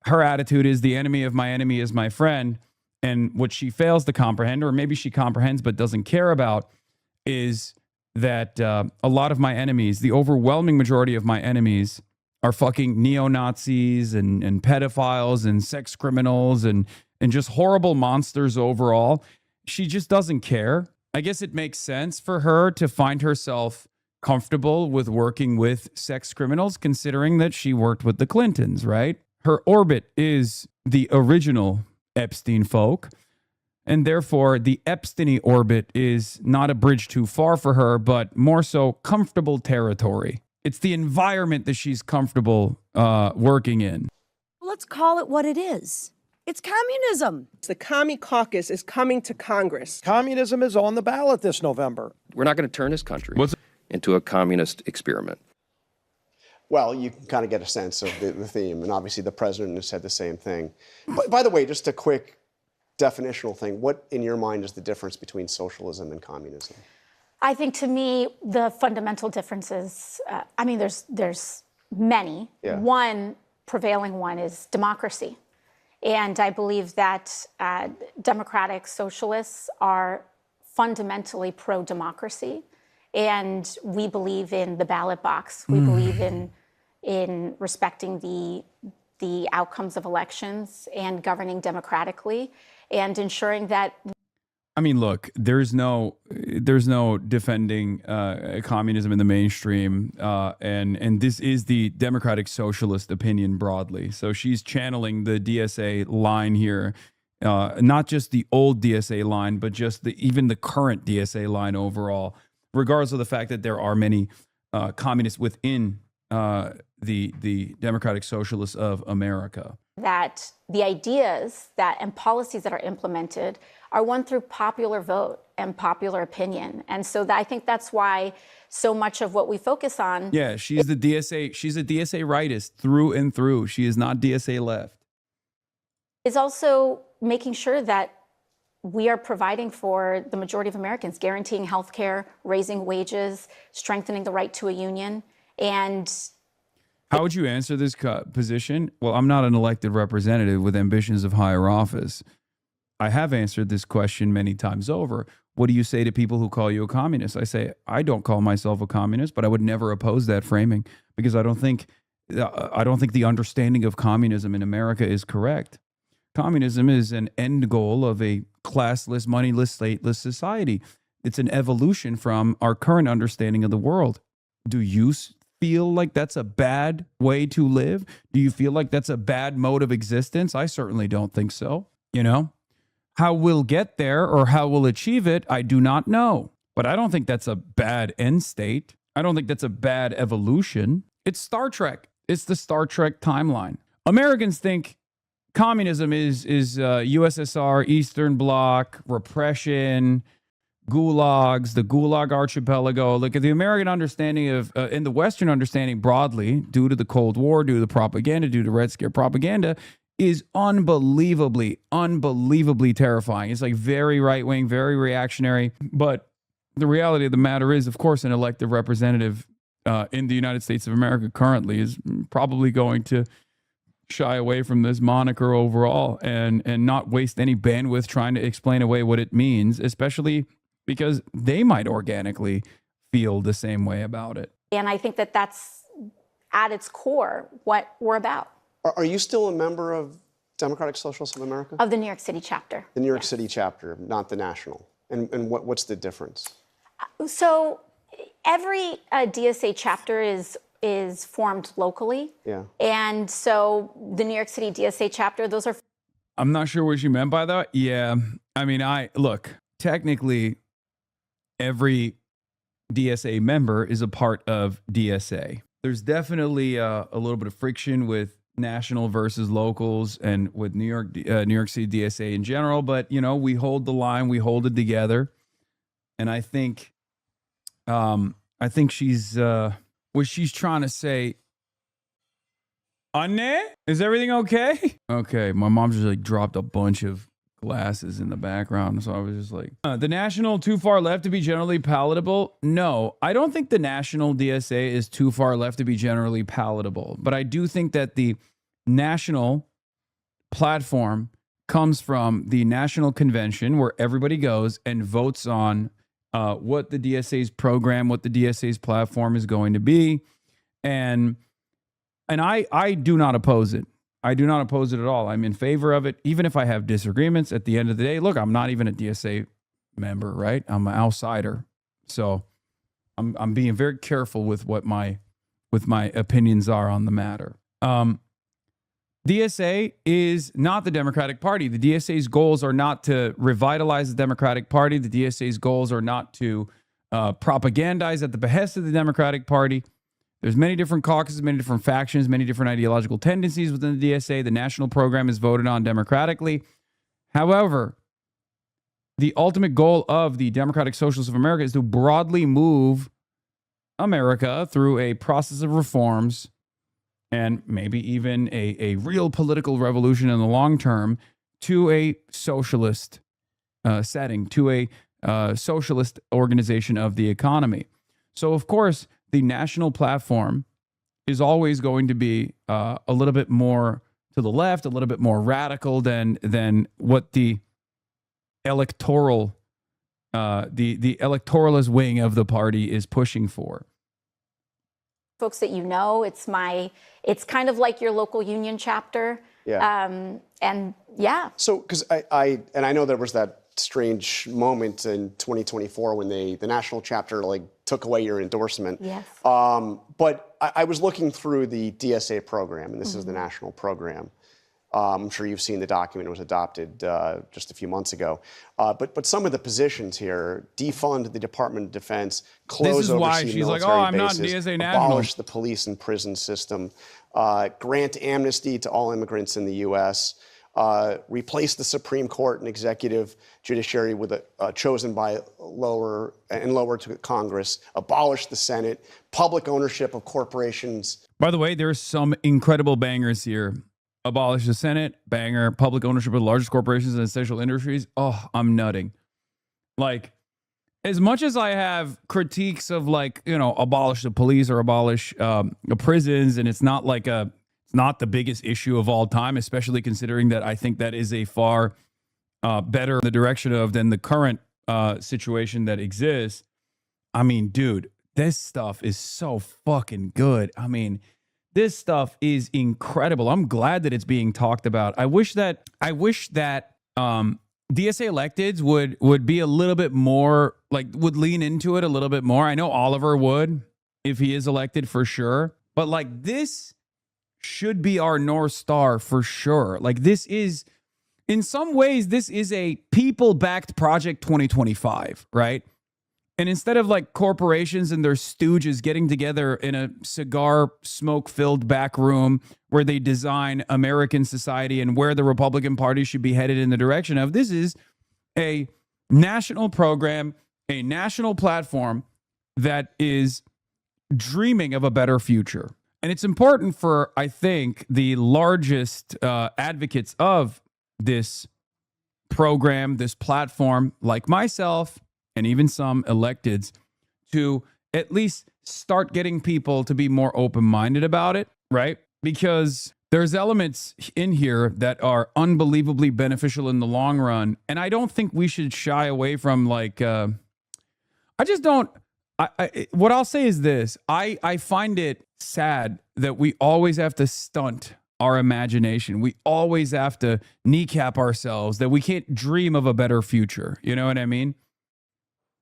her attitude is the enemy of my enemy is my friend. And what she fails to comprehend, or maybe she comprehends but doesn't care about, is that a lot of my enemies, the overwhelming majority of my enemies, are fucking neo-Nazis and pedophiles and sex criminals and just horrible monsters overall. She just doesn't care. I guess it makes sense for her to find herself comfortable with working with sex criminals, considering that she worked with the Clintons, right? Her orbit is the original Epstein folk. And therefore, the Epstein orbit is not a bridge too far for her, but more so comfortable territory. It's the environment that she's comfortable working in. Let's call it what it is. It's communism. The Commie Caucus is coming to Congress. Communism is on the ballot this November. We're not going to turn this country into a communist experiment. Well, you can kind of get a sense of the theme, and obviously the president has said the same thing. But by the way, just a quick definitional thing. What, in your mind, is the difference between socialism and communism? I think to me, the fundamental differences, there's many. Yeah. One prevailing one is democracy. And I believe that democratic socialists are fundamentally pro-democracy. And we believe in the ballot box. We believe in respecting the outcomes of elections and governing democratically and ensuring that. I mean, look, there's no defending communism in the mainstream, and this is the democratic socialist opinion broadly. So she's channeling the DSA line here, not just the old DSA line, but just even the current DSA line overall, regardless of the fact that there are many communists within the democratic socialists of America. That the ideas and policies that are implemented are won through popular vote and popular opinion. And so I think that's why so much of what we focus on. Yeah, she's a DSA rightist through and through. She is not DSA left. Is also making sure that we are providing for the majority of Americans, guaranteeing health care, raising wages, strengthening the right to a union. And how would you answer this position? Well, I'm not an elected representative with ambitions of higher office. I have answered this question many times over. What do you say to people who call you a communist? I say, I don't call myself a communist, but I would never oppose that framing because I don't think the understanding of communism in America is correct. Communism is an end goal of a classless, moneyless, stateless society. It's an evolution from our current understanding of the world. Do you feel like that's a bad way to live? Do you feel like that's a bad mode of existence? I certainly don't think so. You know, how we'll get there or how we'll achieve it, I do not know. But I don't think that's a bad end state. I don't think that's a bad evolution. It's Star Trek. It's the Star Trek timeline. Americans think communism is USSR, Eastern Bloc, repression, gulags, the Gulag Archipelago. Look at the American understanding of, in the Western understanding broadly, due to the Cold War, due to the propaganda, due to Red Scare propaganda, is unbelievably terrifying. It's like very right-wing, very reactionary. But the reality of the matter is, of course, an elected representative in the United States of America currently is probably going to shy away from this moniker overall and not waste any bandwidth trying to explain away what it means, especially because they might organically feel the same way about it. And I think that that's at its core what we're about. Are you still a member of Democratic Socialists of America? Of the New York City chapter. The New York City chapter, not the national. And what's the difference? So every DSA chapter is formed locally. Yeah. And so the New York City DSA chapter, those are. I'm not sure what you meant by that. Yeah. I mean, technically, every DSA member is a part of DSA. There's definitely a little bit of friction with national versus locals and with New York City DSA in general, but we hold the line, we hold it together, and I think she's what she's trying to say. Anne, is everything okay? Okay, my mom just like dropped a bunch of glasses in the background, so I was just like, the national too far left to be generally palatable? No, I don't think the national DSA is too far left to be generally palatable, but I do think that the national platform comes from the national convention where everybody goes and votes on what the DSA's program, what the DSA's platform is going to be, and I do not oppose it. I do not oppose it at all. I'm in favor of it, even if I have disagreements. At the end of the day, look, I'm not even a DSA member, right? I'm an outsider, so I'm being very careful with what my opinions are on the matter. DSA is not the Democratic Party. The DSA's goals are not to revitalize the Democratic Party. The DSA's goals are not to propagandize at the behest of the Democratic Party. There's many different caucuses, many different factions, many different ideological tendencies within the DSA. The national program is voted on democratically. However, the ultimate goal of the Democratic Socialists of America is to broadly move America through a process of reforms and maybe even a real political revolution in the long term to a socialist setting, to a socialist organization of the economy. So, of course, the national platform is always going to be a little bit more to the left, a little bit more radical than what the electoral, the electoralist wing of the party is pushing for. Folks that you know, it's kind of like your local union chapter. Yeah. And yeah. So, because I know there was that strange moment in 2024 when the national chapter took away your endorsement. Yes. But I was looking through the DSA program, and this is the national program. I'm sure you've seen the document. It was adopted just a few months ago. But some of the positions here: defund the Department of Defense, close overseas military bases, DSA national. Abolish the police and prison system, grant amnesty to all immigrants in the U.S., replace the Supreme Court and executive judiciary with a chosen by lower to Congress, abolish the Senate, public ownership of corporations. By the way, there's some incredible bangers here. Abolish the Senate, banger. Public ownership of the largest corporations and essential industries. Oh, I'm nutting. As much as I have critiques of abolish the police or abolish the prisons, and it's not the biggest issue of all time, especially considering that I think that is a far better the direction of than the current situation that exists. I mean, dude, this stuff is so fucking good. I mean, this stuff is incredible. I'm glad that it's being talked about. I wish that DSA electeds would be a little bit more would lean into it a little bit more. I know Oliver would if he is elected for sure, but this should be our North Star for sure. This is, in some ways, this is a people-backed Project 2025, right? And instead of corporations and their stooges getting together in a cigar smoke-filled back room where they design American society and where the Republican Party should be headed in the direction of, this is a national program, a national platform that is dreaming of a better future. And it's important for, I think, the largest advocates of this program, this platform, like myself, and even some electeds, to at least start getting people to be more open-minded about it, right? Because there's elements in here that are unbelievably beneficial in the long run. And I don't think we should shy away from what I'll say is this. I find it sad that we always have to stunt our imagination. We always have to kneecap ourselves, that we can't dream of a better future. You know what I mean?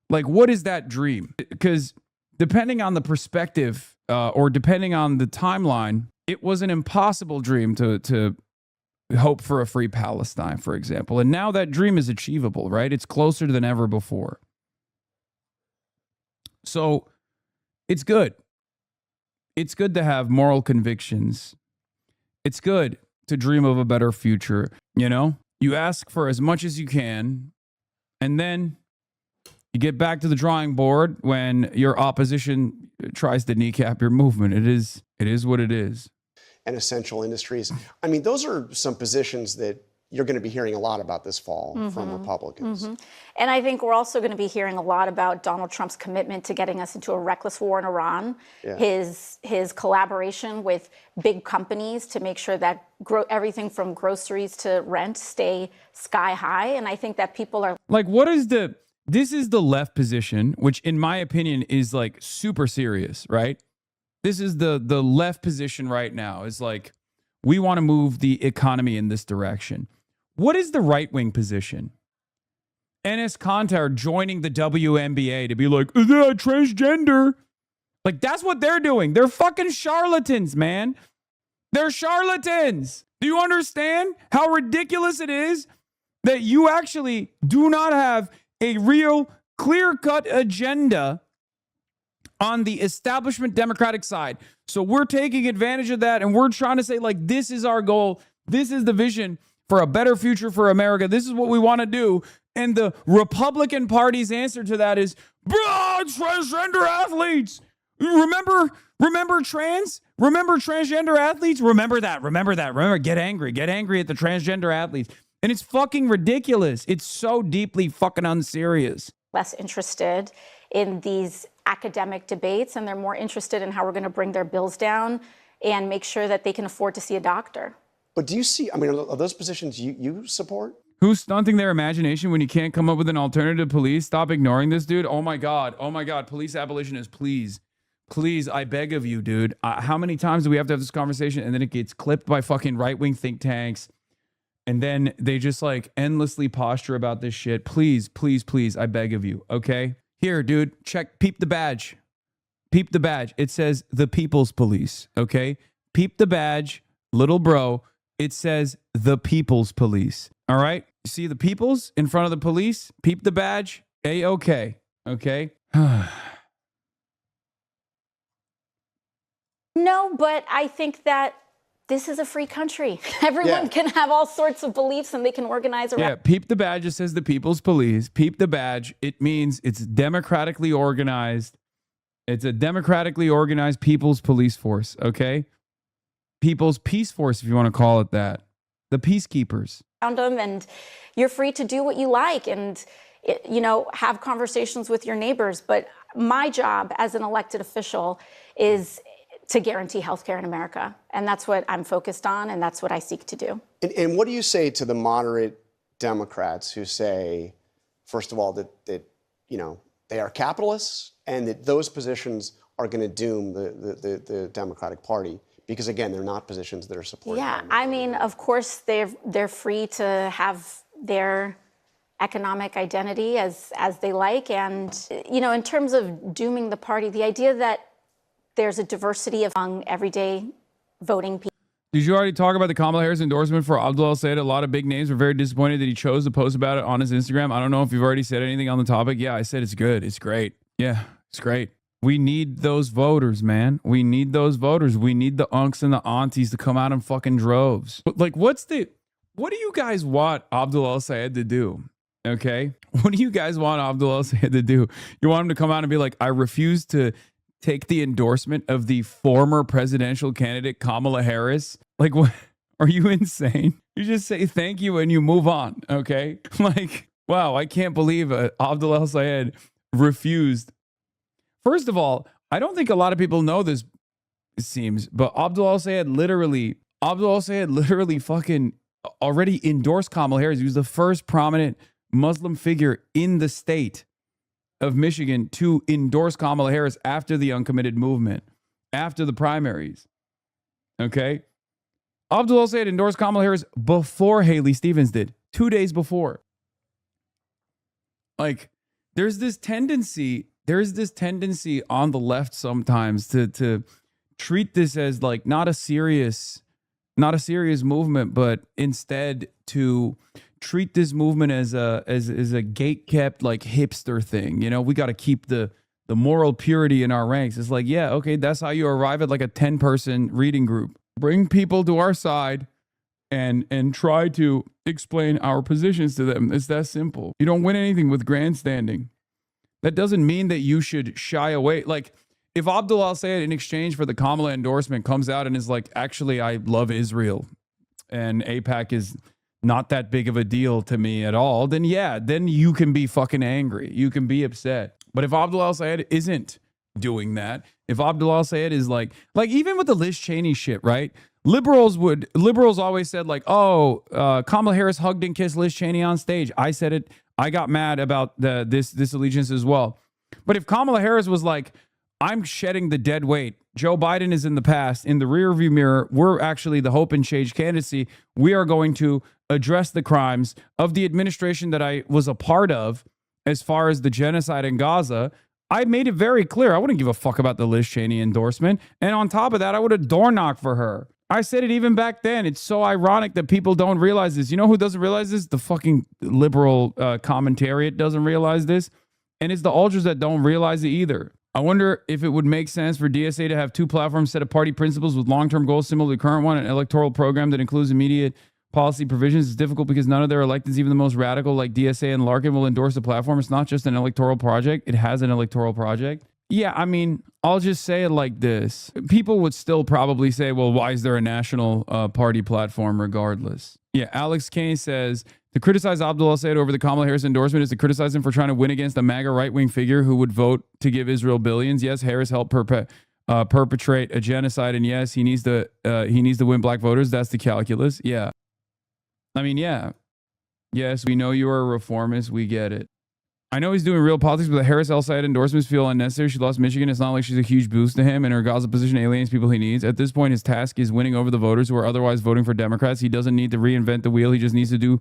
What is that dream? Because depending on the perspective or depending on the timeline, it was an impossible dream to hope for a free Palestine, for example. And now that dream is achievable, right? It's closer than ever before. So it's good. It's good to have moral convictions. It's good to dream of a better future. You ask for as much as you can, and then you get back to the drawing board when your opposition tries to kneecap your movement. It is what it is. And essential industries. I mean, those are some positions that you're going to be hearing a lot about this fall from Republicans. And I think we're also going to be hearing a lot about Donald Trump's commitment to getting us into a reckless war in Iran, his collaboration with big companies to make sure that everything from groceries to rent stay sky high. And I think that people are this is the left position, which in my opinion is super serious, right? This is the left position right now. Is we want to move the economy in this direction. What is the right-wing position? Enes Kanter joining the WNBA to be transgender. That's what they're doing. They're fucking charlatans, man. They're charlatans. Do you understand how ridiculous it is that you actually do not have a real clear-cut agenda on the establishment Democratic side? So we're taking advantage of that, and we're trying to say, this is our goal. This is the vision for a better future for America. This is what we want to do. And the Republican Party's answer to that is, transgender athletes. Remember transgender athletes? Remember that. Get angry at the transgender athletes. And it's fucking ridiculous. It's so deeply fucking unserious. Less interested in these academic debates, and they're more interested in how we're going to bring their bills down and make sure that they can afford to see a doctor. But do you see, I mean, are those positions you support? Who's stunting their imagination when you can't come up with an alternative police? Stop ignoring this, dude. Oh my God. Oh my God. Police abolitionists, please. Please, I beg of you, dude. How many times do we have to have this conversation and then it gets clipped by fucking right-wing think tanks and then they just like endlessly posture about this shit? Please, please, please, I beg of you, okay? Here, dude, peep the badge. Peep the badge. It says the People's Police, okay? Peep the badge, little bro. It says the People's Police, all right? You see the peoples in front of the police? Peep the badge, A-okay, okay? No, but I think that this is a free country. Everyone can have all sorts of beliefs and they can organize around. Yeah, peep the badge. It says the People's Police. Peep the badge. It means it's democratically organized. It's a democratically organized people's police force, okay? People's Peace Force, if you want to call it that. The peacekeepers. Them, and you're free to do what you like and, you know, have conversations with your neighbors. But my job as an elected official is to guarantee healthcare in America. And that's what I'm focused on, and that's what I seek to do. And what do you say to the moderate Democrats who say, first of all, that you know, they are capitalists and that those positions are going to doom the Democratic Party? Because again, they're not positions that are supported. Yeah, I mean, of course, they're free to have their economic identity as they like. And, you know, in terms of dooming the party, the idea that there's a diversity among everyday voting people. Did you already talk about the Kamala Harris endorsement for Abdul El-Sayed? A lot of big names were very disappointed that he chose to post about it on his Instagram. I don't know if you've already said anything on the topic. Yeah, I said it's good. It's great. Yeah, it's great. We need those voters, man. We need those voters. We need the unks and the aunties to come out in fucking droves. But like, what do you guys want Abdul El-Sayed to do? Okay? What do you guys want Abdul El-Sayed to do? You want him to come out and be like, I refuse to take the endorsement of the former presidential candidate Kamala Harris? Like, what? Are you insane? You just say thank you and you move on, okay? Like, wow, I can't believe Abdul El-Sayed refused. First of all, I don't think a lot of people know this, it seems, but Abdul El-Sayed literally fucking already endorsed Kamala Harris. He was the first prominent Muslim figure in the state of Michigan to endorse Kamala Harris after the uncommitted movement, after the primaries. Okay? Abdul El-Sayed endorsed Kamala Harris before Haley Stevens did, 2 days before. Like, there's this tendency on the left sometimes to treat this as like not a serious movement, but instead to treat this movement as a gate-kept like hipster thing. You know, we got to keep the moral purity in our ranks. It's like, yeah, okay, that's how you arrive at like a 10-person reading group. Bring people to our side and try to explain our positions to them. It's that simple. You don't win anything with grandstanding. That doesn't mean that you should shy away. Like, if Abdul El-Sayed, in exchange for the Kamala endorsement, comes out and is like, actually, I love Israel and AIPAC is not that big of a deal to me at all, then yeah, then you can be fucking angry. You can be upset. But if Abdul El-Sayed isn't doing that, if Abdul El-Sayed is like even with the Liz Cheney shit, right? Liberals always said like, oh, Kamala Harris hugged and kissed Liz Cheney on stage. I said it. I got mad about this allegiance as well. But if Kamala Harris was like, I'm shedding the dead weight. Joe Biden is in the past. In the rearview mirror, we're actually the hope and change candidacy. We are going to address the crimes of the administration that I was a part of as far as the genocide in Gaza. I made it very clear. I wouldn't give a fuck about the Liz Cheney endorsement. And on top of that, I would have door knocked for her. I said it even back then. It's so ironic that people don't realize this. You know who doesn't realize this? The fucking liberal commentariat doesn't realize this. And it's the ultras that don't realize it either. I wonder if it would make sense for DSA to have two platforms, set of party principles with long-term goals similar to the current one, an electoral program that includes immediate policy provisions. It's difficult because none of their electeds, even the most radical like DSA and Larkin, will endorse the platform. It's not just an electoral project. It has an electoral project. Yeah, I mean, I'll just say it like this. People would still probably say, well, why is there a national party platform regardless? Yeah, Alex Kane says, to criticize Abdul al-Sayed over the Kamala Harris endorsement is to criticize him for trying to win against a MAGA right-wing figure who would vote to give Israel billions. Yes, Harris helped perpetrate a genocide, and yes, he needs to win black voters. That's the calculus. Yeah. I mean, yeah. Yes, we know you are a reformist. We get it. I know he's doing real politics, but the Harris al-Sayed endorsements feel unnecessary. She lost Michigan. It's not like she's a huge boost to him, and her Gaza position alienates people he needs. At this point, his task is winning over the voters who are otherwise voting for Democrats. He doesn't need to reinvent the wheel. He just needs to do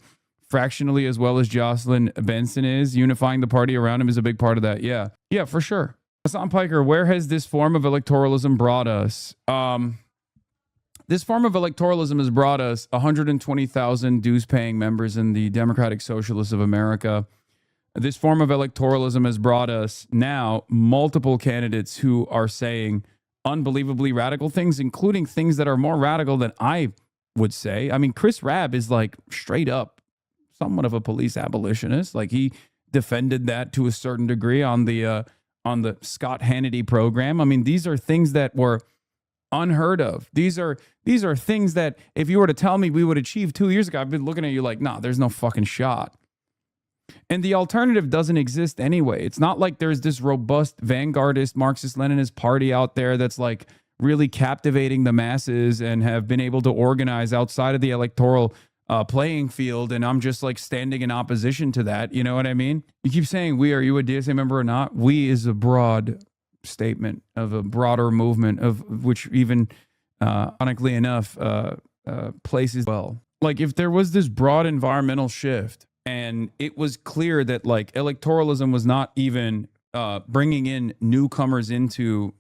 fractionally as well as Jocelyn Benson is. Unifying the party around him is a big part of that. Yeah. Yeah, for sure. Hasan Piker, where has this form of electoralism brought us? This form of electoralism has brought us 120,000 dues-paying members in the Democratic Socialists of America. This form of electoralism has brought us now multiple candidates who are saying unbelievably radical things, including things that are more radical than I would say. I mean, Chris Rabb is like straight up somewhat of a police abolitionist. Like he defended that to a certain degree on the Scott Hannity program. I mean, these are things that were unheard of. These are things that if you were to tell me we would achieve 2 years ago, I've been looking at you like, nah, there's no fucking shot. And the alternative doesn't exist anyway. It's not like there's this robust vanguardist Marxist-Leninist party out there that's like really captivating the masses and have been able to organize outside of the electoral playing field. And I'm just like standing in opposition to that. You know what I mean? You keep saying we, are you a DSA member or not? We is a broad statement of a broader movement of which even, ironically enough, places well. Like if there was this broad environmental shift, and it was clear that like electoralism was not even bringing in newcomers into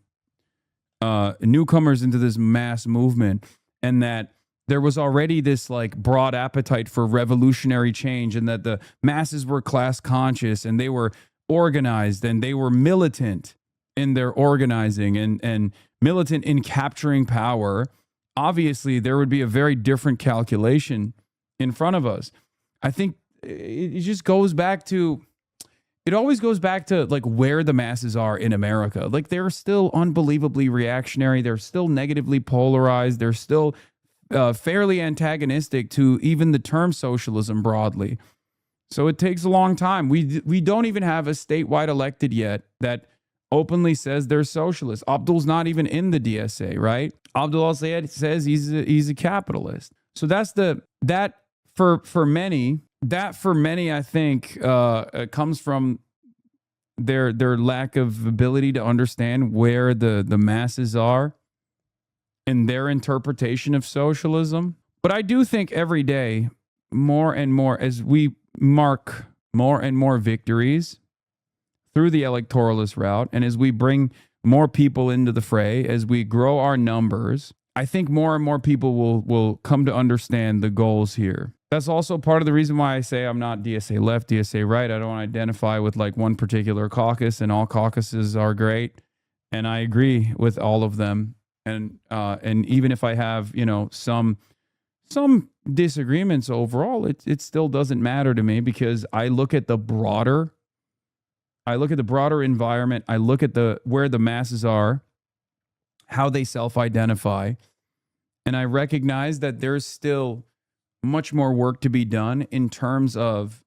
this mass movement, and that there was already this like broad appetite for revolutionary change, and that the masses were class conscious and they were organized and they were militant in their organizing and militant in capturing power. Obviously, there would be a very different calculation in front of us. I think it just goes back to, it always goes back to like where the masses are in America. Like they're still unbelievably reactionary. They're still negatively polarized. They're still fairly antagonistic to even the term socialism broadly. So it takes a long time. We don't even have a statewide elected yet that openly says they're socialists. Abdul's not even in the DSA, right? Abdul al-Sayed says he's a capitalist. So that for many, I think, comes from their lack of ability to understand where the masses are in their interpretation of socialism. But I do think every day, more and more, as we mark more and more victories through the electoralist route, and as we bring more people into the fray, as we grow our numbers, I think more and more people will come to understand the goals here. That's also part of the reason why I say I'm not DSA left, DSA right. I don't identify with like one particular caucus, and all caucuses are great. And I agree with all of them. And even if I have, some disagreements overall, it still doesn't matter to me, because I look at the broader environment. I look at where the masses are, how they self-identify, and I recognize that there's still much more work to be done in terms of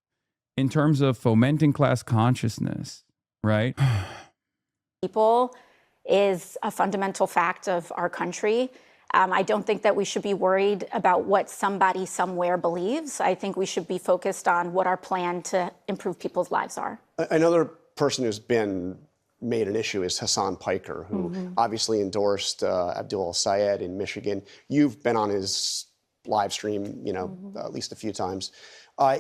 fomenting class consciousness, right? People is a fundamental fact of our country. I don't think that we should be worried about what somebody somewhere believes. I think we should be focused on what our plan to improve people's lives are. Another person who's been made an issue is Hasan Piker, who obviously endorsed Abdul al-Sayed in Michigan. You've been on his live stream, at least a few times.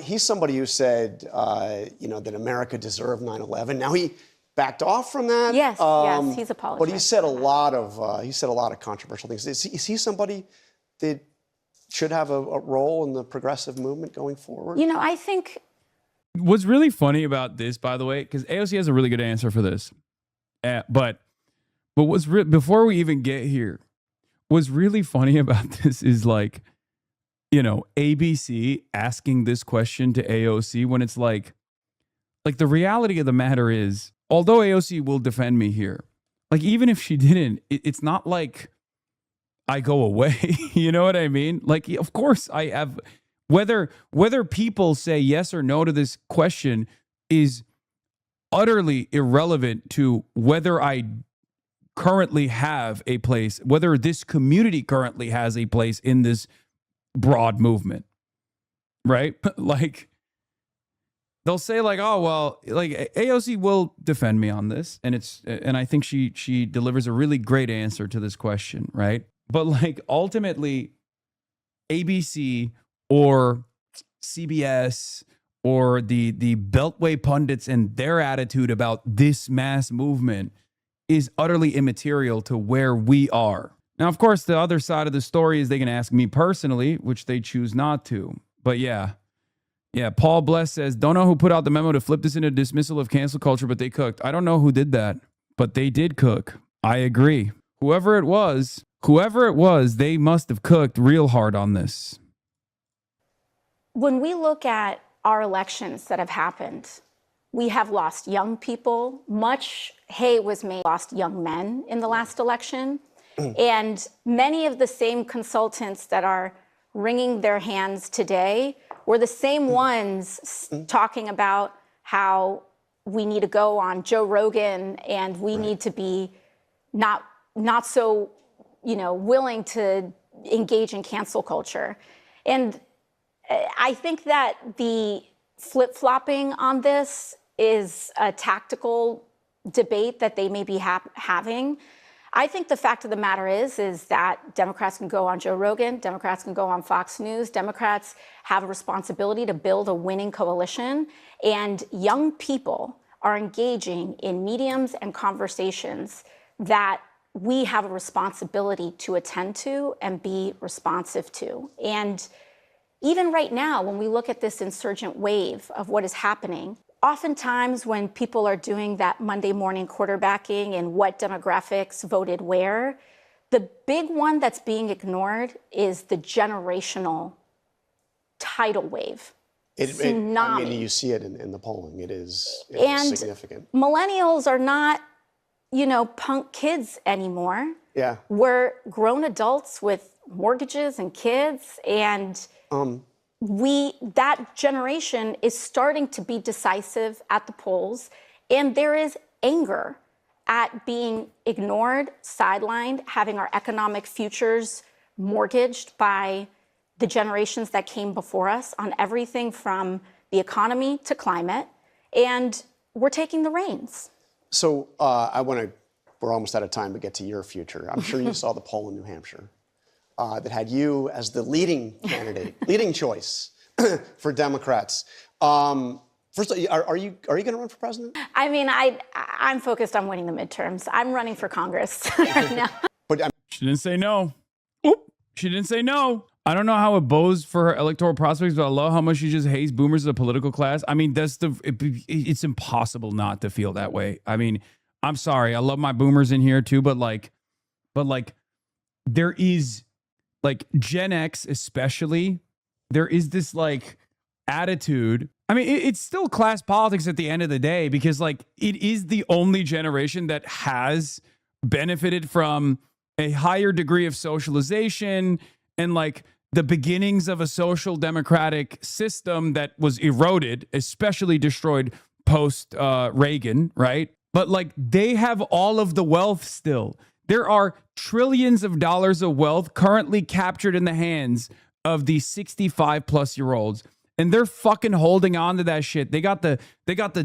He's somebody who said, that America deserved 9/11. Now he backed off from that. Yes, he's apologized. But he said a lot of controversial things. Is he somebody that should have a role in the progressive movement going forward? I think what's really funny about this, by the way, because AOC has a really good answer for this, but before we even get here, what's really funny about this is like, ABC asking this question to AOC when it's like the reality of the matter is, although AOC will defend me here, like even if she didn't, it's not like I go away. You know what I mean? Like, of course I have, Whether people say yes or no to this question is utterly irrelevant to whether I currently have a place, whether this community currently has a place in this broad movement, right? Like, they'll say like, oh, well, like AOC will defend me on this. And I think she delivers a really great answer to this question, right? But like ultimately, ABC or CBS or the Beltway pundits and their attitude about this mass movement is utterly immaterial to where we are. Now, of course, the other side of the story is they can ask me personally, which they choose not to. But yeah, Paul Bless says, don't know who put out the memo to flip this into dismissal of cancel culture, but they cooked. I don't know who did that, but they did cook. I agree. Whoever it was, they must have cooked real hard on this. When we look at our elections that have happened, we have lost young people. Much hay was made, lost young men in the last election. And many of the same consultants that are wringing their hands today were the same ones talking about how we need to go on Joe Rogan and we need to be not so, willing to engage in cancel culture. And I think that the flip-flopping on this is a tactical debate that they may be having. I think the fact of the matter is that Democrats can go on Joe Rogan, Democrats can go on Fox News, Democrats have a responsibility to build a winning coalition, and young people are engaging in mediums and conversations that we have a responsibility to attend to and be responsive to. And even right now, when we look at this insurgent wave of what is happening, oftentimes when people are doing that Monday morning quarterbacking and what demographics voted where, the big one that's being ignored is the generational tidal wave. Tsunami. I mean, you see it in the polling. It is significant. Millennials are not, punk kids anymore. Yeah. We're grown adults with mortgages and kids, and that generation is starting to be decisive at the polls, and there is anger at being ignored, sidelined, having our economic futures mortgaged by the generations that came before us on everything from the economy to climate, and we're taking the reins. So we're almost out of time to get to your future. I'm sure you saw the poll in New Hampshire that had you as the leading candidate, leading choice for Democrats. First, are you going to run for president? I mean, I'm focused on winning the midterms. I'm running for Congress right now. But she didn't say no. Oop, she didn't say no. I don't know how it bows for her electoral prospects, but I love how much she just hates boomers as a political class. I mean, it's impossible not to feel that way. I mean, I'm sorry. I love my boomers in here too, but there is Gen X especially, there is this attitude. I mean, it's still class politics at the end of the day, because it is the only generation that has benefited from a higher degree of socialization and the beginnings of a social democratic system that was eroded, especially destroyed post Reagan, right? But they have all of the wealth still. There are trillions of dollars of wealth currently captured in the hands of these 65-plus-year-olds, and they're fucking holding on to that shit. They got the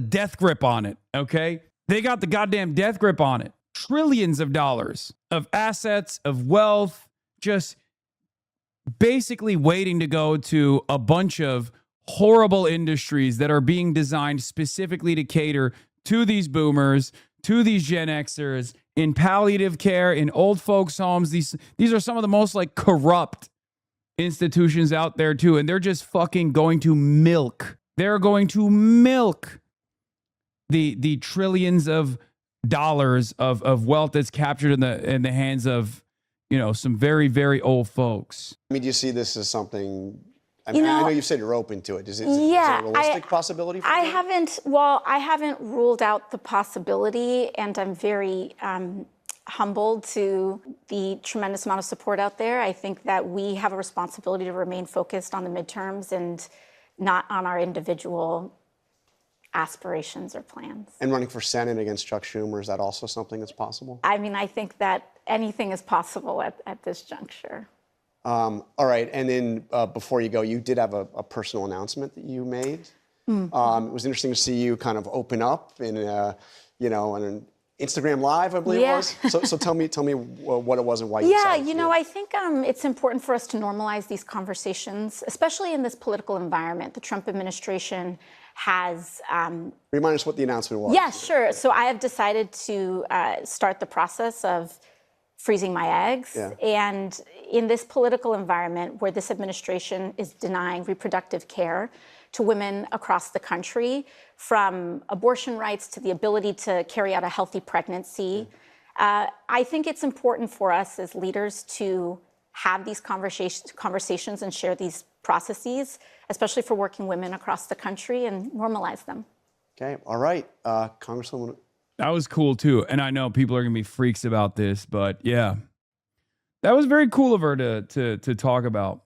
death grip on it, okay? They got the goddamn death grip on it. Trillions of dollars of assets, of wealth, just basically waiting to go to a bunch of horrible industries that are being designed specifically to cater to these boomers, to these Gen Xers, in palliative care, in old folks' homes. These are some of the most corrupt institutions out there too, and they're just fucking going to milk. They're going to milk the trillions of dollars of wealth that's captured in the hands of some very, very old folks. I mean, do you see this as something? I know you said you're open to it. Is it a realistic possibility for you? I haven't ruled out the possibility, and I'm very humbled to the tremendous amount of support out there. I think that we have a responsibility to remain focused on the midterms and not on our individual aspirations or plans. And running for Senate against Chuck Schumer, is that also something that's possible? I mean, I think that anything is possible at this juncture. All right, and then before you go, you did have a personal announcement that you made. Mm-hmm. It was interesting to see you kind of open up in, on an Instagram Live, I believe it was. So tell me what it was and why you decided to do it. I think it's important for us to normalize these conversations, especially in this political environment. The Trump administration has... Remind us what the announcement was. Yeah, sure. So I have decided to start the process of freezing my eggs. Yeah. And in this political environment where this administration is denying reproductive care to women across the country, from abortion rights to the ability to carry out a healthy pregnancy, I think it's important for us as leaders to have these conversations and share these processes, especially for working women across the country, and normalize them. Okay, all right. Congresswoman. That was cool too. And I know people are going to be freaks about this, but yeah, that was very cool of her to talk about.